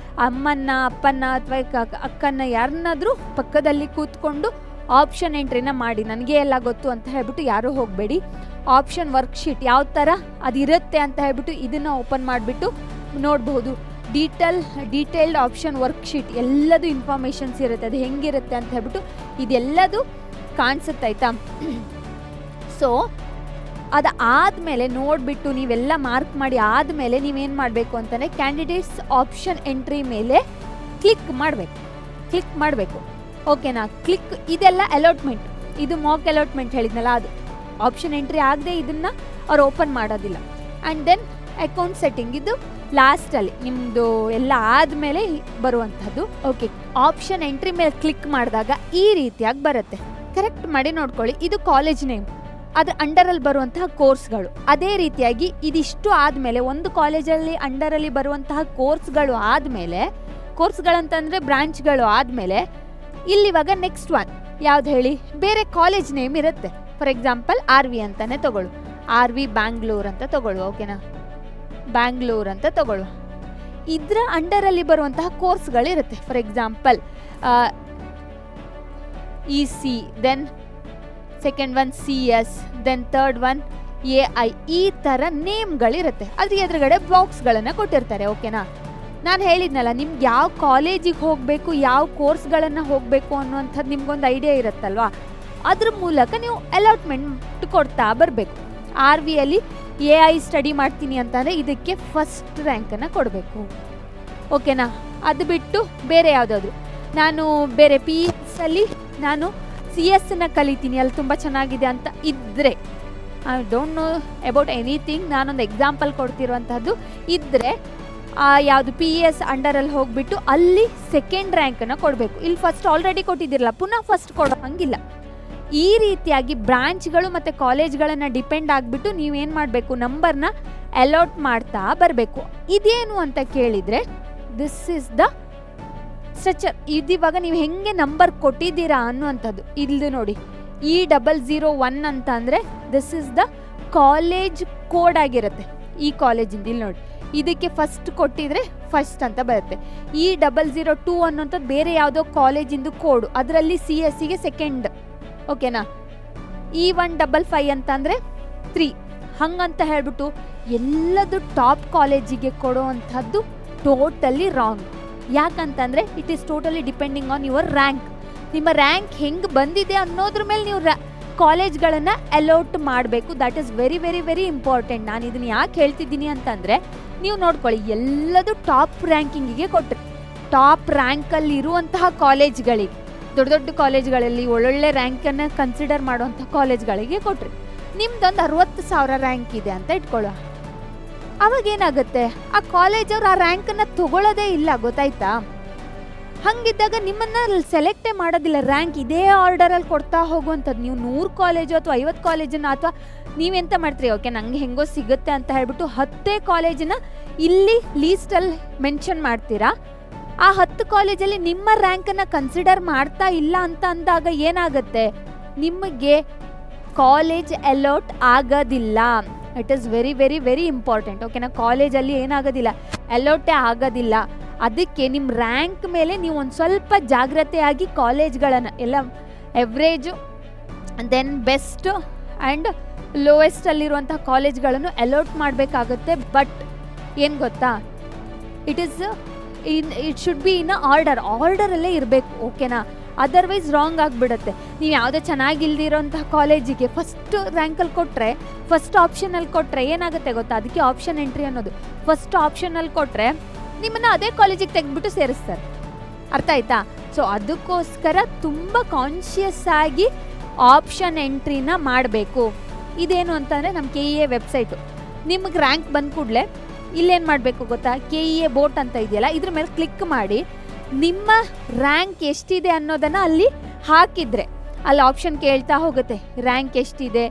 ಅಮ್ಮನ್ನ, ಅಪ್ಪನ್ನ ಅಥವಾ ಅಕ್ಕನ್ನ ಯಾರನ್ನಾದರೂ ಪಕ್ಕದಲ್ಲಿ ಕೂತ್ಕೊಂಡು ಆಪ್ಷನ್ ಎಂಟ್ರಿನ ಮಾಡಿ. ನನಗೆ ಎಲ್ಲ ಗೊತ್ತು ಅಂತ ಹೇಳ್ಬಿಟ್ಟು ಯಾರೂ ಹೋಗಬೇಡಿ. ಆಪ್ಷನ್ ವರ್ಕ್ಶೀಟ್ ಯಾವ ಥರ ಅದಿರುತ್ತೆ ಅಂತ ಹೇಳ್ಬಿಟ್ಟು ಇದನ್ನು ಓಪನ್ ಮಾಡಿಬಿಟ್ಟು ನೋಡಬಹುದು. ಡೀಟೇಲ್ಡ್ ಆಪ್ಷನ್ ವರ್ಕ್ಶೀಟ್ ಎಲ್ಲದು ಇನ್ಫಾರ್ಮೇಷನ್ಸ್ ಇರುತ್ತೆ, ಅದು ಹೆಂಗಿರುತ್ತೆ ಅಂತ ಹೇಳ್ಬಿಟ್ಟು ಇದೆಲ್ಲದು ಕಾಣಿಸುತ್ತೆ, ಆಯಿತಾ. ಸೊ ಅದಾದಮೇಲೆ ನೋಡಿಬಿಟ್ಟು ನೀವೆಲ್ಲ ಮಾರ್ಕ್ ಮಾಡಿ ಆದಮೇಲೆ ನೀವೇನು ಮಾಡಬೇಕು ಅಂತಲೇ ಕ್ಯಾಂಡಿಡೇಟ್ಸ್ ಆಪ್ಷನ್ ಎಂಟ್ರಿ ಮೇಲೆ ಕ್ಲಿಕ್ ಮಾಡಬೇಕು. ಓಕೆನಾ, ಇದೆಲ್ಲ ಅಲಾಟ್ಮೆಂಟ್, ಇದು ಮಾಕ್ ಅಲಾಟ್ಮೆಂಟ್ ಹೇಳಿದ್ನಲ್ಲ, ಅದು ಆಪ್ಷನ್ ಎಂಟ್ರಿ ಆಗದೆ ಇದನ್ನು ಅವ್ರು ಓಪನ್ ಮಾಡೋದಿಲ್ಲ. ಆ್ಯಂಡ್ ದೆನ್ ಅಕೌಂಟ್ ಸೆಟ್ಟಿಂಗ್, ಇದು ಲಾಸ್ಟಲ್ಲಿ ನಿಮ್ಮದು ಎಲ್ಲ ಆದಮೇಲೆ ಬರುವಂಥದ್ದು. ಓಕೆ, ಆಪ್ಷನ್ ಎಂಟ್ರಿ ಮೇಲೆ ಕ್ಲಿಕ್ ಮಾಡಿದಾಗ ಈ ರೀತಿಯಾಗಿ ಬರುತ್ತೆ. ಕರೆಕ್ಟ್ ಮಾಡಿ ನೋಡ್ಕೊಳ್ಳಿ, ಇದು ಕಾಲೇಜ್ ನೇಮ್, ಅದ್ರ ಅಂಡರಲ್ಲಿ ಬರುವಂತಹ ಕೋರ್ಸ್ಗಳು. ಅದೇ ರೀತಿಯಾಗಿ ಇದಿಷ್ಟು ಆದಮೇಲೆ ಒಂದು ಕಾಲೇಜಲ್ಲಿ ಅಂಡರಲ್ಲಿ ಬರುವಂತಹ ಕೋರ್ಸ್ಗಳು ಆದಮೇಲೆ, ಕೋರ್ಸ್ಗಳಂತಂದರೆ ಬ್ರಾಂಚ್ಗಳು ಆದಮೇಲೆ, ಇಲ್ಲಿವಾಗ ನೆಕ್ಸ್ಟ್ ಒನ್ ಯಾವ್ದು ಹೇಳಿ, ಬೇರೆ ಕಾಲೇಜ್ ನೇಮ್ ಇರುತ್ತೆ. ಫಾರ್ ಎಕ್ಸಾಂಪಲ್ RV ಅಂತಾನೆ ತಗೊಳ್ಳು, RV ಬ್ಯಾಂಗ್ಳೂರ್ ಅಂತ ತಗೊಳ್ಳು. ಓಕೆನಾ, ಬ್ಯಾಂಗ್ಳೂರ್ ಅಂತ ತಗೊಳ್ಳು. ಇದರ ಅಂಡರಲ್ಲಿ ಬರುವಂತಹ ಕೋರ್ಸ್ಗಳಿರುತ್ತೆ. For example EC, then second one CS, then third one AI. ಈ ಥರ ನೇಮ್ಗಳಿರುತ್ತೆ. ಅದ್ರ ಎದುರುಗಡೆ ಬಾಕ್ಸ್ಗಳನ್ನು ಕೊಟ್ಟಿರ್ತಾರೆ. ಓಕೆನಾ, ನಾನು ಹೇಳಿದ್ನಲ್ಲ, ನಿಮ್ಗೆ ಯಾವ ಕಾಲೇಜಿಗೆ ಹೋಗಬೇಕು, ಯಾವ ಕೋರ್ಸ್ಗಳನ್ನು ಹೋಗಬೇಕು ಅನ್ನುವಂಥದ್ದು ನಿಮ್ಗೊಂದು ಐಡಿಯಾ ಇರುತ್ತಲ್ವಾ, ಅದ್ರ ಮೂಲಕ ನೀವು ಅಲಾಟ್ಮೆಂಟ್ ಕೊಡ್ತಾ ಬರಬೇಕು. RVಯಲ್ಲಿ AI ಸ್ಟಡಿ ಮಾಡ್ತೀನಿ ಅಂತಂದರೆ ಇದಕ್ಕೆ ಫಸ್ಟ್ ರ್ಯಾಂಕನ್ನು ಕೊಡಬೇಕು. ಓಕೆನಾ, ಅದು ಬಿಟ್ಟು ಬೇರೆ ಯಾವುದಾದ್ರು, ನಾನು ಬೇರೆ PS ಅಲ್ಲಿ ನಾನು CS ಕಲಿತೀನಿ, ಅಲ್ಲಿ ತುಂಬ ಚೆನ್ನಾಗಿದೆ ಅಂತ ಇದ್ದರೆ, I don't know about anything, ನಾನೊಂದು ಎಕ್ಸಾಂಪಲ್ ಕೊಡ್ತಿರುವಂಥದ್ದು ಇದ್ದರೆ ಯಾವುದು PES ಅಂಡರಲ್ಲಿ ಹೋಗಿಬಿಟ್ಟು ಅಲ್ಲಿ ಸೆಕೆಂಡ್ ರ್ಯಾಂಕನ್ನು ಕೊಡಬೇಕು. ಇಲ್ಲಿ ಫಸ್ಟ್ ಆಲ್ರೆಡಿ ಕೊಟ್ಟಿದ್ದಿರಲ್ಲ, ಪುನಃ ಫಸ್ಟ್ ಕೊಡೋ ಹಂಗಿಲ್ಲ. ಈ ರೀತಿಯಾಗಿ ಬ್ರಾಂಚ್ಗಳು ಮತ್ತು ಕಾಲೇಜ್ಗಳನ್ನು ಡಿಪೆಂಡ್ ಆಗಿಬಿಟ್ಟು ನೀವೇನು ಮಾಡಬೇಕು, ನಂಬರ್ನ ಅಲಾಟ್ ಮಾಡ್ತಾ ಬರಬೇಕು. ಇದೇನು ಅಂತ ಕೇಳಿದರೆ, ದಿಸ್ ಈಸ್ ದ ಸ್ಟ್ರಕ್ಚರ್. ಇದಿವಾಗ ನೀವು ಹೆಂಗೆ ನಂಬರ್ ಕೊಟ್ಟಿದ್ದೀರಾ ಅನ್ನುವಂಥದ್ದು. ಇಲ್ಲಿ ನೋಡಿ, E001 ಅಂತ ಅಂದರೆ this is the college code ಆಗಿರುತ್ತೆ ಈ ಕಾಲೇಜಿಂದ. ಇಲ್ಲಿ ನೋಡಿ, ಇದಕ್ಕೆ ಫಸ್ಟ್ ಕೊಟ್ಟಿದ್ರೆ ಫಸ್ಟ್ ಅಂತ ಬರುತ್ತೆ. E002 ಅನ್ನೋಂಥದ್ದು ಬೇರೆ ಯಾವುದೋ ಕಾಲೇಜಿಂದು ಕೋಡು, ಅದರಲ್ಲಿ CSCಗೆ ಸೆಕೆಂಡ್. ಓಕೆನಾ, E155 ಅಂತ ಅಂದರೆ 3, ಹಂಗಂತ ಹೇಳ್ಬಿಟ್ಟು ಎಲ್ಲದು ಟಾಪ್ ಕಾಲೇಜಿಗೆ ಕೊಡುವಂಥದ್ದು ಟೋಟಲಿ ರಾಂಗ್. ಯಾಕಂತಂದರೆ it is totally depending on your rank. ನಿಮ್ಮ ರ್ಯಾಂಕ್ ಹೆಂಗೆ ಬಂದಿದೆ ಅನ್ನೋದ್ರ ಮೇಲೆ ನೀವು ಕಾಲೇಜ್ಗಳನ್ನು ಅಲೋಟ್ ಮಾಡಬೇಕು. That is very very very important. ನಾನು ಇದನ್ನು ಯಾಕೆ ಹೇಳ್ತಿದ್ದೀನಿ ಅಂತಂದರೆ, ನೀವು ನೋಡ್ಕೊಳ್ಳಿ, ಎಲ್ಲದು ಟಾಪ್ ರ್ಯಾಂಕಿಂಗಿಗೆ ಕೊಟ್ಟರು. ಟಾಪ್ ರ್ಯಾಂಕಲ್ಲಿ ಇರುವಂತಹ ಕಾಲೇಜ್ಗಳಿಗೆ, ದೊಡ್ಡ ದೊಡ್ಡ ಕಾಲೇಜ್ಗಳಲ್ಲಿ ಒಳ್ಳೊಳ್ಳೆ ರ್ಯಾಂಕನ್ನು ಕನ್ಸಿಡರ್ ಮಾಡುವಂಥ ಕಾಲೇಜ್ಗಳಿಗೆ ಕೊಟ್ರಿ. ನಿಮ್ದೊಂದು 60,000 ರ್ಯಾಂಕ್ ಇದೆ ಅಂತ ಇಟ್ಕೊಳ್ಳೋ. ಅವಾಗೇನಾಗುತ್ತೆ, ಆ ಕಾಲೇಜವ್ರು ಆ ರ್ಯಾಂಕನ್ನು ತಗೊಳ್ಳೋದೇ ಇಲ್ಲ, ಗೊತ್ತಾಯ್ತಾ? ಹಂಗಿದ್ದಾಗ ನಿಮ್ಮನ್ನು ಸೆಲೆಕ್ಟೇ ಮಾಡೋದಿಲ್ಲ. ರ್ಯಾಂಕ್ ಇದೇ ಆರ್ಡರಲ್ಲಿ ಕೊಡ್ತಾ ಹೋಗುವಂಥದ್ದು. ನೀವು 100 ಕಾಲೇಜು ಅಥವಾ 50 ಕಾಲೇಜನ್ನು, ಅಥವಾ ನೀವೆಂತ ಮಾಡ್ತೀರಿ, ಓಕೆ ನಂಗೆ ಹೆಂಗೋ ಸಿಗುತ್ತೆ ಅಂತ ಹೇಳ್ಬಿಟ್ಟು 10 ಕಾಲೇಜನ್ನ ಇಲ್ಲಿ ಲೀಸ್ಟಲ್ಲಿ ಮೆನ್ಷನ್ ಮಾಡ್ತೀರಾ. ಆ 10 ಕಾಲೇಜಲ್ಲಿ ನಿಮ್ಮ ರ್ಯಾಂಕನ್ನು ಕನ್ಸಿಡರ್ ಮಾಡ್ತಾ ಇಲ್ಲ ಅಂತ ಅಂದಾಗ ಏನಾಗುತ್ತೆ, ನಿಮಗೆ ಕಾಲೇಜ್ ಅಲೋಟ್ ಆಗೋದಿಲ್ಲ. It is very very very important. ಓಕೆನಾ? ಕಾಲೇಜಲ್ಲಿ ಏನಾಗೋದಿಲ್ಲ, ಅಲೋಟೇ ಆಗೋದಿಲ್ಲ. ಅದಕ್ಕೆ ನಿಮ್ಮ ರ್ಯಾಂಕ್ ಮೇಲೆ ನೀವು ಒಂದು ಸ್ವಲ್ಪ ಜಾಗ್ರತೆಯಾಗಿ ಕಾಲೇಜ್ಗಳನ್ನು ಎಲ್ಲ average, then best and ಲೋವೆಸ್ಟಲ್ಲಿರುವಂಥ ಕಾಲೇಜ್ಗಳನ್ನು a lot ಮಾಡಬೇಕಾಗುತ್ತೆ. ಬಟ್ ಏನು ಗೊತ್ತಾ, ಇಟ್ ಶುಡ್ ಬಿ ಇನ್ ಆರ್ಡರಲ್ಲೇ ಇರಬೇಕು. ಓಕೆನಾ? ಅದರ್ವೈಸ್ ರಾಂಗ್ ಆಗಿಬಿಡುತ್ತೆ. ನೀವು ಯಾವುದೋ ಚೆನ್ನಾಗಿಲ್ದಿರೋಂಥ ಕಾಲೇಜಿಗೆ ಫಸ್ಟ್ ರ್ಯಾಂಕಲ್ಲಿ ಕೊಟ್ಟರೆ, ಫಸ್ಟ್ ಆಪ್ಷನಲ್ಲಿ ಕೊಟ್ಟರೆ ಏನಾಗುತ್ತೆ ಗೊತ್ತಾ, ಅದಕ್ಕೆ ಆಪ್ಷನ್ ಎಂಟ್ರಿ ಅನ್ನೋದು. ಫಸ್ಟ್ ಆಪ್ಷನಲ್ಲಿ ಕೊಟ್ಟರೆ ನಿಮ್ಮನ್ನು ಅದೇ ಕಾಲೇಜಿಗೆ ತೆಗೆದುಬಿಟ್ಟು ಸೇರಿಸ್ತಾರೆ. ಅರ್ಥ ಆಯ್ತಾ? ಸೊ ಅದಕ್ಕೋಸ್ಕರ ತುಂಬ ಕಾನ್ಷಿಯಸ್ ಆಗಿ ಆಪ್ಷನ್ ಎಂಟ್ರಿನ ಮಾಡಬೇಕು. ಇದೇನು ಅಂತಂದರೆ ನಮ್ಮ KEA ವೆಬ್ಸೈಟು. ನಿಮಗೆ ರ್ಯಾಂಕ್ ಬಂದ ಕೂಡಲೇ ಇಲ್ಲೇನು ಮಾಡಬೇಕು ಗೊತ್ತಾ, KEA ಬೋಟ್ ಅಂತ ಇದೆಯಲ್ಲ, ಇದ್ರ ಮೇಲೆ ಕ್ಲಿಕ್ ಮಾಡಿ ನಿಮ್ಮ ರ್ಯಾಂಕ್ ಎಷ್ಟಿದೆ ಅನ್ನೋದನ್ನು ಅಲ್ಲಿ ಹಾಕಿದರೆ ಅಲ್ಲಿ ಆಪ್ಷನ್ ಕೇಳ್ತಾ ಹೋಗುತ್ತೆ. ರ್ಯಾಂಕ್ ಎಷ್ಟಿದೆ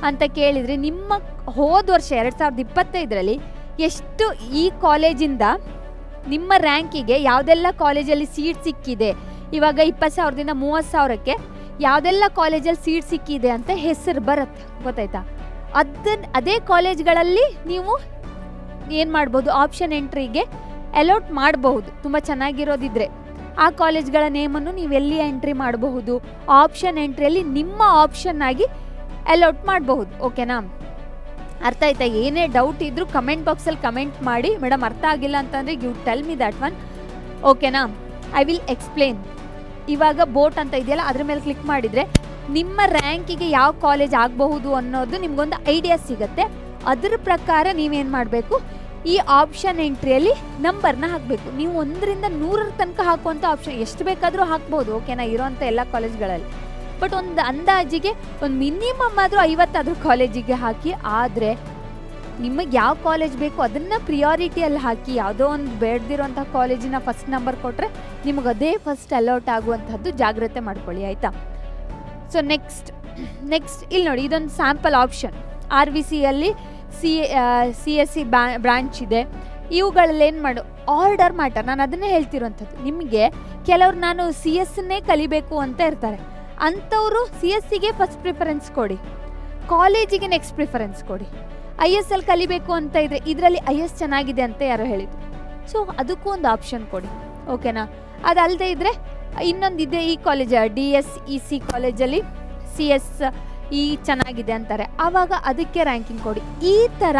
ಅಂತ ಕೇಳಿದರೆ ನಿಮ್ಮ ಹೋದ ವರ್ಷ 2025ರಲ್ಲಿ ಎಷ್ಟು ಈ ಕಾಲೇಜಿಂದ ನಿಮ್ಮ ರ್ಯಾಂಕಿಗೆ ಯಾವುದೆಲ್ಲ ಕಾಲೇಜಲ್ಲಿ ಸೀಟ್ ಸಿಕ್ಕಿದೆ, ಇವಾಗ 20,000ದಿಂದ 30,000ಕ್ಕೆ ಯಾವುದೆಲ್ಲ ಕಾಲೇಜಲ್ಲಿ ಸೀಟ್ ಸಿಕ್ಕಿದೆ ಅಂತ ಹೆಸರು ಬರುತ್ತೆ, ಗೊತ್ತಾಯ್ತಾ? ಅದೇ ಕಾಲೇಜ್ಗಳಲ್ಲಿ ನೀವು ಏನು ಮಾಡ್ಬೋದು, ಆಪ್ಷನ್ ಎಂಟ್ರಿಗೆ ಅಲೋಟ್ ಮಾಡಬಹುದು. ತುಂಬ ಚೆನ್ನಾಗಿರೋದಿದ್ರೆ ಆ ಕಾಲೇಜ್ಗಳ ನೇಮನ್ನು ನೀವು ಎಲ್ಲಿ ಎಂಟ್ರಿ ಮಾಡಬಹುದು, ಆಪ್ಷನ್ ಎಂಟ್ರಿಯಲ್ಲಿ ನಿಮ್ಮ ಆಪ್ಷನ್ ಆಗಿ ಅಲೋಟ್ ಮಾಡಬಹುದು. ಓಕೆನಾ? ಅರ್ಥ ಆಯ್ತಾ? ಏನೇ ಡೌಟ್ ಇದ್ದರೂ ಕಮೆಂಟ್ ಬಾಕ್ಸಲ್ಲಿ ಕಮೆಂಟ್ ಮಾಡಿ. ಮೇಡಮ್ ಅರ್ಥ ಆಗಿಲ್ಲ ಅಂತಂದರೆ you tell me that one. ಓಕೆನಾ? I will explain. ಇವಾಗ ಬೋಟ್ ಅಂತ ಇದೆಯಲ್ಲ, ಅದ್ರ ಮೇಲೆ ಕ್ಲಿಕ್ ಮಾಡಿದರೆ ನಿಮ್ಮ ರ್ಯಾಂಕಿಗೆ ಯಾವ ಕಾಲೇಜ್ ಆಗಬಹುದು ಅನ್ನೋದು ನಿಮ್ಗೊಂದು ಐಡಿಯಾ ಸಿಗುತ್ತೆ. ಅದ್ರ ಪ್ರಕಾರ ನೀವೇನು ಮಾಡಬೇಕು, ಈ ಆಪ್ಷನ್ ಎಂಟ್ರಿಯಲ್ಲಿ ನಂಬರ್ನ ಹಾಕಬೇಕು. ನೀವು 1ರಿಂದ 100 ತನಕ ಹಾಕುವಂಥ ಆಪ್ಷನ್ ಎಷ್ಟು ಬೇಕಾದರೂ ಹಾಕ್ಬೋದು. ಓಕೆನಾ? ಇರೋವಂಥ ಎಲ್ಲ ಕಾಲೇಜ್ಗಳಲ್ಲಿ. ಬಟ್ ಒಂದು ಅಂದಾಜಿಗೆ ಒಂದು ಮಿನಿಮಮ್ ಆದರೂ 50 ಕಾಲೇಜಿಗೆ ಹಾಕಿ. ಆದರೆ ನಿಮಗೆ ಯಾವ ಕಾಲೇಜ್ ಬೇಕು ಅದನ್ನು ಪ್ರಿಯಾರಿಟಿಯಲ್ಲಿ ಹಾಕಿ. ಯಾವುದೋ ಒಂದು ಬೇಡದಿರೋಂಥ ಕಾಲೇಜಿನ ಫಸ್ಟ್ ನಂಬರ್ ಕೊಟ್ಟರೆ ನಿಮಗೆ ಅದೇ ಫಸ್ಟ್ ಅಲೌಟ್ ಆಗುವಂಥದ್ದು ಜಾಗ್ರತೆ ಮಾಡ್ಕೊಳ್ಳಿ, ಆಯಿತಾ? ಸೊ ನೆಕ್ಸ್ಟ್ ಇಲ್ಲಿ ನೋಡಿ, ಇದೊಂದು ಸ್ಯಾಂಪಲ್ ಆಪ್ಷನ್. RVCಯಲ್ಲಿ CSC ಬ್ರಾಂಚ್ ಇದೆ. ಇವುಗಳಲ್ಲಿ ಏನು ಮಾಡು, ಆರ್ಡರ್ ಮ್ಯಾಟರ್. ನಾನು ಅದನ್ನೇ ಹೇಳ್ತಿರೋಂಥದ್ದು. ನಿಮಗೆ ಕೆಲವ್ರು ನಾನು CS ಕಲಿಬೇಕು ಅಂತ ಇರ್ತಾರೆ. ಅಂಥವರು CSCಗೆ ಫಸ್ಟ್ ಪ್ರಿಫರೆನ್ಸ್ ಕೊಡಿ, ಕಾಲೇಜಿಗೆ ನೆಕ್ಸ್ಟ್ ಪ್ರಿಫರೆನ್ಸ್ ಕೊಡಿ. ISL ಕಲಿಬೇಕು ಅಂತ ಇದ್ರೆ ಇದರಲ್ಲಿ IS ಚೆನ್ನಾಗಿದೆ ಅಂತ ಯಾರೋ ಹೇಳಿದ್ರು, ಸೊ ಅದಕ್ಕೂ ಒಂದು ಆಪ್ಷನ್ ಕೊಡಿ. ಓಕೆನಾ? ಅದಲ್ಲದೆ ಇದ್ದರೆ ಇನ್ನೊಂದಿದೆ, ಈ ಕಾಲೇಜ್ DSEC ಕಾಲೇಜಲ್ಲಿ CSE ಚೆನ್ನಾಗಿದೆ ಅಂತಾರೆ, ಆವಾಗ ಅದಕ್ಕೆ ರ್ಯಾಂಕಿಂಗ್ ಕೊಡಿ. ಈ ಥರ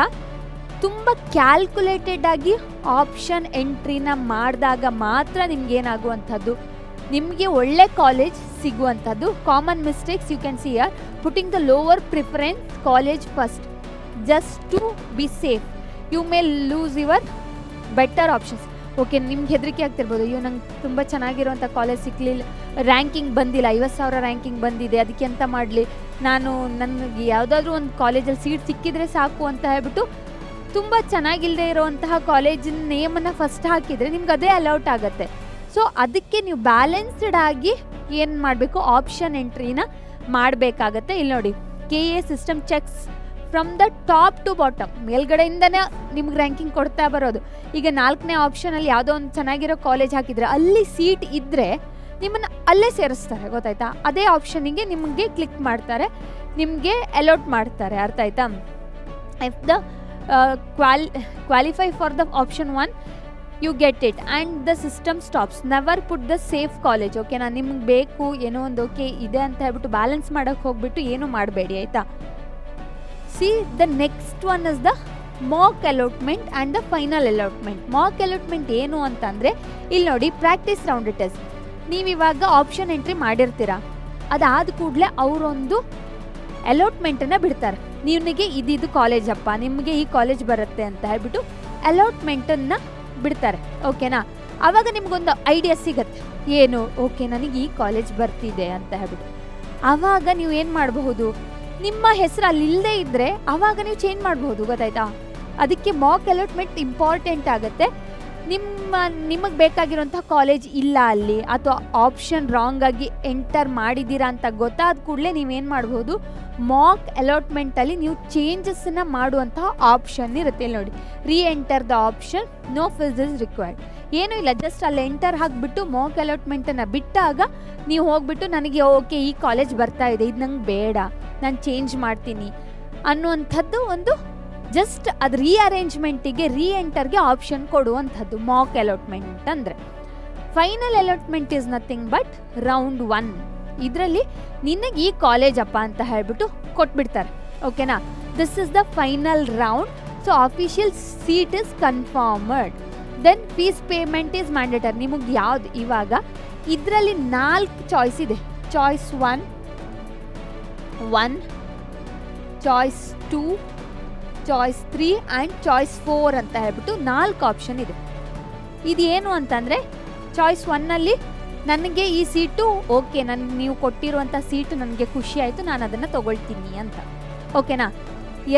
ತುಂಬ ಕ್ಯಾಲ್ಕುಲೇಟೆಡ್ ಆಗಿ ಆಪ್ಷನ್ ಎಂಟ್ರಿನ ಮಾಡಿದಾಗ ಮಾತ್ರ ನಿಮ್ಗೇನಾಗುವಂಥದ್ದು, ನಿಮಗೆ ಒಳ್ಳೆ ಕಾಲೇಜ್ ಸಿಗುವಂಥದ್ದು. Common mistakes you can see are putting the lower preference college first just to be safe. You may lose your better options. Okay, ನಿಮ್ಗೆ ಹೆದರಿಕೆ ಆಗ್ತಿರ್ಬೋದು, ಅಯ್ಯೋ ನಂಗೆ ತುಂಬ ಚೆನ್ನಾಗಿರೋಂಥ ಕಾಲೇಜ್ ಸಿಕ್ಕಲಿಲ್ಲ, ರ್ಯಾಂಕಿಂಗ್ ಬಂದಿಲ್ಲ, 50,000 ರ್ಯಾಂಕಿಂಗ್ ಬಂದಿದೆ, ಅದಕ್ಕೆ ಎಂತ ಮಾಡಲಿ, ನನಗೆ ಯಾವುದಾದ್ರೂ ಒಂದು ಕಾಲೇಜಲ್ಲಿ ಸೀಟ್ ಸಿಕ್ಕಿದ್ರೆ ಸಾಕು ಅಂತ ಹೇಳ್ಬಿಟ್ಟು ತುಂಬ ಚೆನ್ನಾಗಿಲ್ಲದೆ ಇರೋವಂತಹ ಕಾಲೇಜಿನ ನೇಮನ್ನು ಫಸ್ಟ್ ಹಾಕಿದರೆ ನಿಮ್ಗೆ ಅದೇ ಅಲೌಟ್ ಆಗುತ್ತೆ. ಸೊ ಅದಕ್ಕೆ ನೀವು ಬ್ಯಾಲೆನ್ಸ್ಡ್ ಆಗಿ ಏನು ಮಾಡಬೇಕು, ಆಪ್ಷನ್ ಎಂಟ್ರಿನ ಮಾಡಬೇಕಾಗತ್ತೆ. ಇಲ್ಲಿ ನೋಡಿ, KEA system checks from the top to bottom, ಮೇಲ್ಗಡೆಯಿಂದನೇ ನಿಮ್ಗೆ ರ್ಯಾಂಕಿಂಗ್ ಕೊಡ್ತಾ ಬರೋದು. ಈಗ 4ನೇ ಆಪ್ಷನಲ್ಲಿ ಯಾವುದೋ ಒಂದು ಚೆನ್ನಾಗಿರೋ ಕಾಲೇಜ್ ಹಾಕಿದರೆ ಅಲ್ಲಿ ಸೀಟ್ ಇದ್ದರೆ ನಿಮ್ಮನ್ನು ಅಲ್ಲೇ ಸೇರಿಸ್ತಾರೆ, ಗೊತ್ತಾಯ್ತಾ? ಅದೇ ಆಪ್ಷನಿಗೆ ನಿಮಗೆ ಕ್ಲಿಕ್ ಮಾಡ್ತಾರೆ, ನಿಮಗೆ ಅಲೌಟ್ ಮಾಡ್ತಾರೆ. ಅರ್ಥ ಆಯ್ತಾ? If the qualify for the option 1 you get it and the system stops. Never put the safe college. ಓಕೆನಾ? ನಿಮ್ಗೆ ಬೇಕು ಏನೋ ಒಂದು ಓಕೆ ಇದೆ ಅಂತ ಹೇಳ್ಬಿಟ್ಟು ಬ್ಯಾಲೆನ್ಸ್ ಮಾಡೋಕ್ಕೆ ಹೋಗ್ಬಿಟ್ಟು ಏನೂ ಮಾಡಬೇಡಿ, ಆಯಿತಾ? See the next one is the mock allotment and the final allotment. Mock allotment ಏನು ಅಂತಂದರೆ ಇಲ್ಲಿ ನೋಡಿ, ಪ್ರಾಕ್ಟೀಸ್ ರೌಂಡ್ ಟೆಸ್ಟ್. ನೀವಿವಾಗ ಆಪ್ಷನ್ ಎಂಟ್ರಿ ಮಾಡಿರ್ತೀರ, ಅದಾದ ಕೂಡಲೇ ಅವರೊಂದು ಅಲಾಟ್ಮೆಂಟನ್ನು ಬಿಡ್ತಾರೆ. ನಿಮಗೆ ಇದಿದು ಕಾಲೇಜಪ್ಪ, ನಿಮಗೆ ಈ ಕಾಲೇಜ್ ಬರುತ್ತೆ ಅಂತ ಹೇಳ್ಬಿಟ್ಟು ಅಲಾಟ್ಮೆಂಟನ್ನು ಬಿಡ್ತಾರೆ. ಓಕೆನಾ? ಆವಾಗ ನಿಮಗೊಂದು ಐಡಿಯಾ ಸಿಗತ್ತೆ, ಏನು ಓಕೆ ನನಗೆ ಈ ಕಾಲೇಜ್ ಬರ್ತಿದೆ ಅಂತ ಹೇಳ್ಬಿಟ್ಟು. ಆವಾಗ ನೀವು ಏನು ಮಾಡಬಹುದು, ನಿಮ್ಮ ಹೆಸರು ಅಲ್ಲಿ ಇಲ್ಲದೇ ಇದ್ದರೆ ಆವಾಗ ನೀವು ಚೇಂಜ್ ಮಾಡಬಹುದು. ಗೊತ್ತಾಯ್ತಾ? ಅದಕ್ಕೆ ಮಾಕ್ ಅಲಾಟ್ಮೆಂಟ್ ಇಂಪಾರ್ಟೆಂಟ್ ಆಗುತ್ತೆ. ನಿಮಗೆ ಬೇಕಾಗಿರೋಂಥ ಕಾಲೇಜ್ ಇಲ್ಲ ಅಲ್ಲಿ, ಅಥವಾ ಆಪ್ಷನ್ ರಾಂಗ್ ಆಗಿ ಎಂಟರ್ ಮಾಡಿದ್ದೀರಾ ಅಂತ ಗೊತ್ತಾದ ಕೂಡಲೇ ನೀವೇನು ಮಾಡ್ಬೋದು, ಮಾಕ್ ಅಲಾಟ್ಮೆಂಟಲ್ಲಿ ನೀವು ಚೇಂಜಸ್ಸನ್ನು ಮಾಡುವಂತಹ ಆಪ್ಷನ್ ಇರುತ್ತೆ. ಇಲ್ಲಿ ನೋಡಿ, reenter the option, no fees is required. ಏನೂ ಇಲ್ಲ, ಜಸ್ಟ್ ಅಲ್ಲಿ ಎಂಟರ್ ಹಾಕಿಬಿಟ್ಟು ಮಾಕ್ ಅಲಾಟ್ಮೆಂಟನ್ನು ಬಿಟ್ಟಾಗ ನೀವು ಹೋಗ್ಬಿಟ್ಟು ನನಗೆ ಓಕೆ ಈ ಕಾಲೇಜ್ ಬರ್ತಾ ಇದೆ, ಇದು ನಂಗೆ ಬೇಡ, ನಾನು ಚೇಂಜ್ ಮಾಡ್ತೀನಿ ಅನ್ನುವಂಥದ್ದು ಒಂದು ಜಸ್ಟ್ ಅದು ರೀಅರೇಂಜ್ಮೆಂಟಿಗೆ, ರೀ ಎಂಟರ್ಗೆ ಆಪ್ಷನ್ ಕೊಡುವಂಥದ್ದು ಮಾಕ್ ಅಲಾಟ್ಮೆಂಟ್ ಅಂದರೆ. Final allotment is nothing but round 1. ಇದರಲ್ಲಿ ನಿನಗೆ ಈ ಕಾಲೇಜಪ್ಪ ಅಂತ ಹೇಳ್ಬಿಟ್ಟು ಕೊಟ್ಬಿಡ್ತಾರೆ. ಓಕೆನಾ? This is the final round. So official seat is confirmed. Then fees payment is mandatory. ನಿಮಗೆ ಯಾವ್ದು ಇವಾಗ ಇದರಲ್ಲಿ 4 ಚಾಯ್ಸ್ ಇದೆ. Choice 1, choice 2, choice 3 and choice 4 ಅಂತ ಹೇಳ್ಬಿಟ್ಟು 4 ಆಪ್ಷನ್ ಇದೆ. ಇದೇನು ಅಂತಂದರೆ, ಚಾಯ್ಸ್ 1ನಲ್ಲಿ ನನಗೆ ಈ ಸೀಟು ಓಕೆ, ನೀವು ಕೊಟ್ಟಿರುವಂಥ ಸೀಟು ನನಗೆ ಖುಷಿ ಆಯಿತು, ನಾನು ಅದನ್ನು ತೊಗೊಳ್ತೀನಿ ಅಂತ. ಓಕೆನಾ?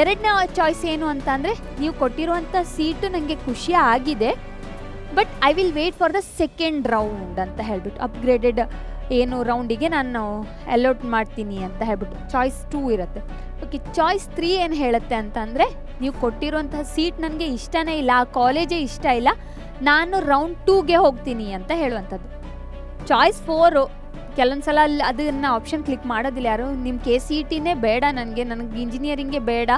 ಎರಡನೇ ಚಾಯ್ಸ್ ಏನು ಅಂತ ಅಂದರೆ, ನೀವು ಕೊಟ್ಟಿರುವಂಥ ಸೀಟು ನನಗೆ ಖುಷಿ ಆಗಿದೆ, but I will wait for the second round ಅಂತ ಹೇಳ್ಬಿಟ್ಟು, ಅಪ್ಗ್ರೇಡೆಡ್ ಏನು ರೌಂಡಿಗೆ ನಾನು ಅಲಾಟ್ ಮಾಡ್ತೀನಿ ಅಂತ ಹೇಳ್ಬಿಟ್ಟು ಚಾಯ್ಸ್ 2 ಇರುತ್ತೆ. ಓಕೆ, ಚಾಯ್ಸ್ 3 ಏನು ಹೇಳುತ್ತೆ ಅಂತಂದರೆ, ನೀವು ಕೊಟ್ಟಿರುವಂತಹ ಸೀಟ್ ನನಗೆ ಇಷ್ಟನೇ ಇಲ್ಲ, ಆ ಕಾಲೇಜೇ ಇಷ್ಟ ಇಲ್ಲ, ನಾನು ರೌಂಡ್ 2ಗೆ ಹೋಗ್ತೀನಿ ಅಂತ ಹೇಳುವಂಥದ್ದು. ಚಾಯ್ಸ್ 4 ಕೆಲವೊಂದು ಸಲ ಅದನ್ನು ಆಪ್ಷನ್ ಕ್ಲಿಕ್ ಮಾಡೋದಿಲ್ಲ ಯಾರು, ನಿಮ್ಮ KCETನೇ ಬೇಡ, ನನಗೆ ಇಂಜಿನಿಯರಿಂಗೇ ಬೇಡ,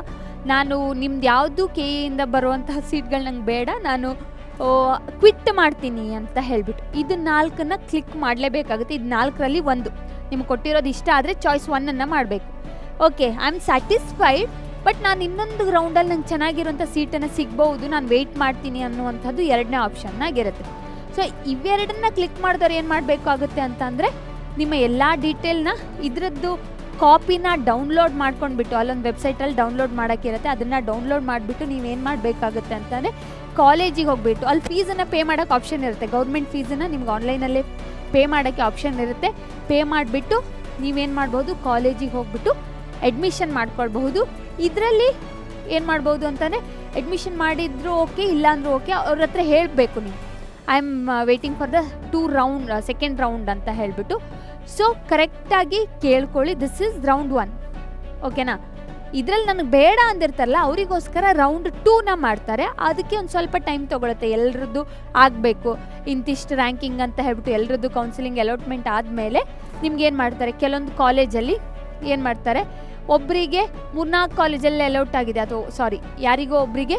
ನಾನು ನಿಮ್ದು ಯಾವುದು KE ಇಂದ ಬರುವಂತಹ ಸೀಟ್ಗಳು ನಂಗೆ ಬೇಡ, ನಾನು ಕ್ವಿಟ್ ಮಾಡ್ತೀನಿ ಅಂತ ಹೇಳ್ಬಿಟ್ಟು ಇದು 4ನ್ನ ಕ್ಲಿಕ್ ಮಾಡಲೇಬೇಕಾಗುತ್ತೆ. ಇದು 4ರಲ್ಲಿ ಒಂದು ನಿಮ್ಗೆ ಕೊಟ್ಟಿರೋದು ಇಷ್ಟ ಆದರೆ ಚಾಯ್ಸ್ 1ಅನ್ನು ಮಾಡಬೇಕು. Okay, I am satisfied, but ನಾನು ಇನ್ನೊಂದು ರೌಂಡಲ್ಲಿ ನಂಗೆ ಚೆನ್ನಾಗಿರೋಂಥ ಸೀಟನ್ನು ಸಿಗ್ಬೋದು, ನಾನು ವೆಯ್ಟ್ ಮಾಡ್ತೀನಿ ಅನ್ನುವಂಥದ್ದು ಎರಡನೇ ಆಪ್ಷನ್ನಾಗಿರುತ್ತೆ. ಸೊ ಇವೆರಡನ್ನ ಕ್ಲಿಕ್ ಮಾಡಿದವ್ರು ಏನು ಮಾಡಬೇಕಾಗುತ್ತೆ ಅಂತಂದರೆ, ನಿಮ್ಮ ಎಲ್ಲ ಡೀಟೇಲ್ನ ಇದರದ್ದು ಕಾಪಿನ ಡೌನ್ಲೋಡ್ ಮಾಡ್ಕೊಂಡ್ಬಿಟ್ಟು, ಅಲ್ಲೊಂದು ವೆಬ್ಸೈಟಲ್ಲಿ ಡೌನ್ಲೋಡ್ ಮಾಡೋಕ್ಕಿರುತ್ತೆ, ಅದನ್ನು ಡೌನ್ಲೋಡ್ ಮಾಡಿಬಿಟ್ಟು ನೀವೇನು ಮಾಡಬೇಕಾಗುತ್ತೆ ಅಂತಂದರೆ, ಕಾಲೇಜಿಗೆ ಹೋಗ್ಬಿಟ್ಟು ಅಲ್ಲಿ ಫೀಸನ್ನು ಪೇ ಮಾಡೋಕ್ಕೆ ಆಪ್ಷನ್ ಇರುತ್ತೆ. ಗೌರ್ಮೆಂಟ್ ಫೀಸನ್ನು ನಿಮ್ಗೆ ಆನ್ಲೈನಲ್ಲೇ ಪೇ ಮಾಡೋಕ್ಕೆ ಆಪ್ಷನ್ ಇರುತ್ತೆ. ಪೇ ಮಾಡಿಬಿಟ್ಟು ನೀವೇನು ಮಾಡ್ಬೋದು, ಕಾಲೇಜಿಗೆ ಹೋಗ್ಬಿಟ್ಟು ಅಡ್ಮಿಷನ್ ಮಾಡ್ಕೊಳ್ಬಹುದು. ಇದರಲ್ಲಿ ಏನು ಮಾಡ್ಬೋದು ಅಂತಂದರೆ, ಅಡ್ಮಿಷನ್ ಮಾಡಿದ್ರು ಓಕೆ, ಇಲ್ಲಾಂದ್ರೂ ಓಕೆ, ಅವ್ರ ಹತ್ರ ಹೇಳಬೇಕು ನೀವು I am waiting for the second round ಅಂತ ಹೇಳಿಬಿಟ್ಟು. ಸೊ ಕರೆಕ್ಟಾಗಿ ಕೇಳ್ಕೊಳ್ಳಿ, ದಿಸ್ ಈಸ್ ರೌಂಡ್ 1. ಓಕೆನಾ? ಇದರಲ್ಲಿ ನನಗೆ ಬೇಡ ಅಂದಿರ್ತಾರಲ್ಲ, ಅವರಿಗೋಸ್ಕರ ರೌಂಡ್ 2ನ ಮಾಡ್ತಾರೆ. ಅದಕ್ಕೆ ಒಂದು ಸ್ವಲ್ಪ ಟೈಮ್ ತೊಗೊಳುತ್ತೆ, ಎಲ್ಲರದ್ದು ಆಗಬೇಕು, ಇಂತಿಷ್ಟು ರ್ಯಾಂಕಿಂಗ್ ಅಂತ ಹೇಳ್ಬಿಟ್ಟು ಎಲ್ಲರದ್ದು ಕೌನ್ಸಿಲಿಂಗ್ ಅಲಾಟ್ಮೆಂಟ್ ಆದಮೇಲೆ ನಿಮ್ಗೇನು ಮಾಡ್ತಾರೆ, ಕೆಲವೊಂದು ಕಾಲೇಜಲ್ಲಿ ಏನು ಮಾಡ್ತಾರೆ, ಒಬ್ಬರಿಗೆ 3-4 ಕಾಲೇಜಲ್ಲಿ ಅಲೌಟ್ ಆಗಿದೆ, ಅಥವಾ ಯಾರಿಗೋ ಒಬ್ಬರಿಗೆ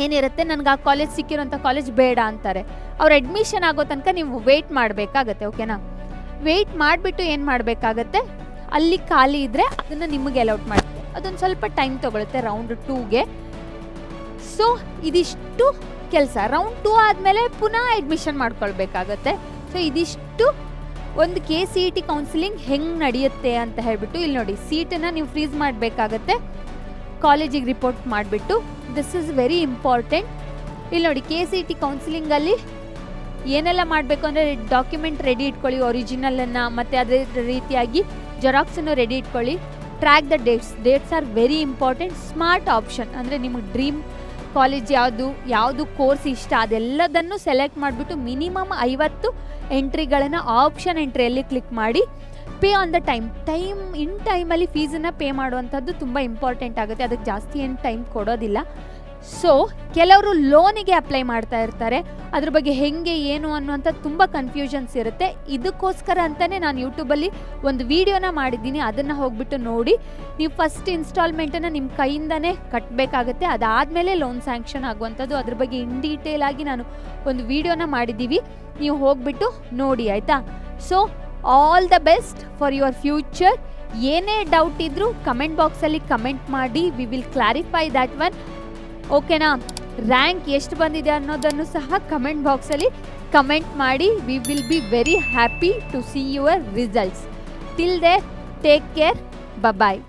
ಏನಿರುತ್ತೆ, ನನಗೆ ಆ ಕಾಲೇಜ್ ಸಿಕ್ಕಿರೋಂಥ ಕಾಲೇಜ್ ಬೇಡ ಅಂತಾರೆ. ಅವ್ರು ಅಡ್ಮಿಷನ್ ಆಗೋ ತನಕ ನೀವು ವೆಯ್ಟ್ ಮಾಡಬೇಕಾಗತ್ತೆ. ಓಕೆನಾ? ವೆಯ್ಟ್ ಮಾಡಿಬಿಟ್ಟು ಏನು ಮಾಡಬೇಕಾಗತ್ತೆ, ಅಲ್ಲಿ ಖಾಲಿ ಇದ್ದರೆ ಅದನ್ನು ನಿಮಗೆ ಅಲೌಟ್ ಮಾಡ್ತಾರೆ. ಅದೊಂದು ಸ್ವಲ್ಪ ಟೈಮ್ ತೊಗೊಳುತ್ತೆ ರೌಂಡ್ 2ಗೆ. ಸೊ ಇದಿಷ್ಟು ಕೆಲಸ. ರೌಂಡ್ 2 ಆದಮೇಲೆ ಪುನಃ ಅಡ್ಮಿಷನ್ ಮಾಡ್ಕೊಳ್ಬೇಕಾಗತ್ತೆ. ಸೊ ಇದಿಷ್ಟು ಒಂದು KCET ಕೌನ್ಸಿಲಿಂಗ್ ಹೆಂಗೆ ನಡೆಯುತ್ತೆ ಅಂತ ಹೇಳ್ಬಿಟ್ಟು ಇಲ್ಲಿ ನೋಡಿ, ಸೀಟನ್ನು ನೀವು ಫ್ರೀಸ್ ಮಾಡಬೇಕಾಗತ್ತೆ ಕಾಲೇಜಿಗೆ ರಿಪೋರ್ಟ್ ಮಾಡಿಬಿಟ್ಟು. This is very important. ಇಲ್ಲಿ ನೋಡಿ, KCET ಕೌನ್ಸಿಲಿಂಗಲ್ಲಿ ಏನೆಲ್ಲ ಮಾಡಬೇಕು ಅಂದರೆ, ಡಾಕ್ಯುಮೆಂಟ್ ರೆಡಿ ಇಟ್ಕೊಳ್ಳಿ, ಒರಿಜಿನಲನ್ನು, ಮತ್ತು ಅದೇ ರೀತಿಯಾಗಿ ಜೆರಾಕ್ಸನ್ನು ರೆಡಿ ಇಟ್ಕೊಳ್ಳಿ. Track the dates are very important. Smart option ಅಂದರೆ ನಿಮಗೆ ಡ್ರೀಮ್ ಕಾಲೇಜ್ ಯಾವುದು ಕೋರ್ಸ್ ಇಷ್ಟ ಅದೆಲ್ಲದನ್ನು ಸೆಲೆಕ್ಟ್ ಮಾಡಿಬಿಟ್ಟು ಮಿನಿಮಮ್ 50 ಎಂಟ್ರಿಗಳನ್ನು ಆಪ್ಷನ್ ಎಂಟ್ರಿಯಲ್ಲಿ ಕ್ಲಿಕ್ ಮಾಡಿ ಪೇ ಆನ್ ದ ಟೈಮಲ್ಲಿ ಫೀಸನ್ನು ಪೇ ಮಾಡುವಂಥದ್ದು ತುಂಬ ಇಂಪಾರ್ಟೆಂಟ್ ಆಗುತ್ತೆ. ಅದಕ್ಕೆ ಜಾಸ್ತಿ ಏನು ಟೈಮ್ ಕೊಡೋದಿಲ್ಲ. ಸೊ ಕೆಲವರು ಲೋನಿಗೆ ಅಪ್ಲೈ ಮಾಡ್ತಾ ಇರ್ತಾರೆ, ಅದ್ರ ಬಗ್ಗೆ ಹೆಂಗೆ ಏನು ಅನ್ನುವಂಥದ್ದು ತುಂಬ ಕನ್ಫ್ಯೂಷನ್ಸ್ ಇರುತ್ತೆ. ಇದಕ್ಕೋಸ್ಕರ ಅಂತಲೇ ನಾನು ಯೂಟ್ಯೂಬಲ್ಲಿ ಒಂದು ವಿಡಿಯೋನ ಮಾಡಿದ್ದೀನಿ, ಅದನ್ನು ಹೋಗ್ಬಿಟ್ಟು ನೋಡಿ. ನೀವು ಫಸ್ಟ್ ಇನ್ಸ್ಟಾಲ್ಮೆಂಟನ್ನು ನಿಮ್ಮ ಕೈಯಿಂದನೇ ಕಟ್ಟಬೇಕಾಗತ್ತೆ, ಅದಾದಮೇಲೆ ಲೋನ್ ಸ್ಯಾಂಕ್ಷನ್ ಆಗುವಂಥದ್ದು. ಅದ್ರ ಬಗ್ಗೆ ಇನ್ ಡೀಟೇಲ್ ಆಗಿ ನಾನು ಒಂದು ವಿಡಿಯೋನ ಮಾಡಿದ್ದೀವಿ, ನೀವು ಹೋಗ್ಬಿಟ್ಟು ನೋಡಿ, ಆಯಿತಾ? So all the best for your future. ಏನೇ ಡೌಟ್ ಇದ್ದರೂ ಕಮೆಂಟ್ ಬಾಕ್ಸಲ್ಲಿ ಕಮೆಂಟ್ ಮಾಡಿ, we will clarify that one. ಓಕೆನಾ? ರ್ಯಾಂಕ್ ಎಷ್ಟು ಬಂದಿದೆ ಅನ್ನೋದನ್ನು ಸಹ ಕಮೆಂಟ್ ಬಾಕ್ಸಲ್ಲಿ ಕಮೆಂಟ್ ಮಾಡಿ. We will be very happy to see your results. Till they take care. Bye.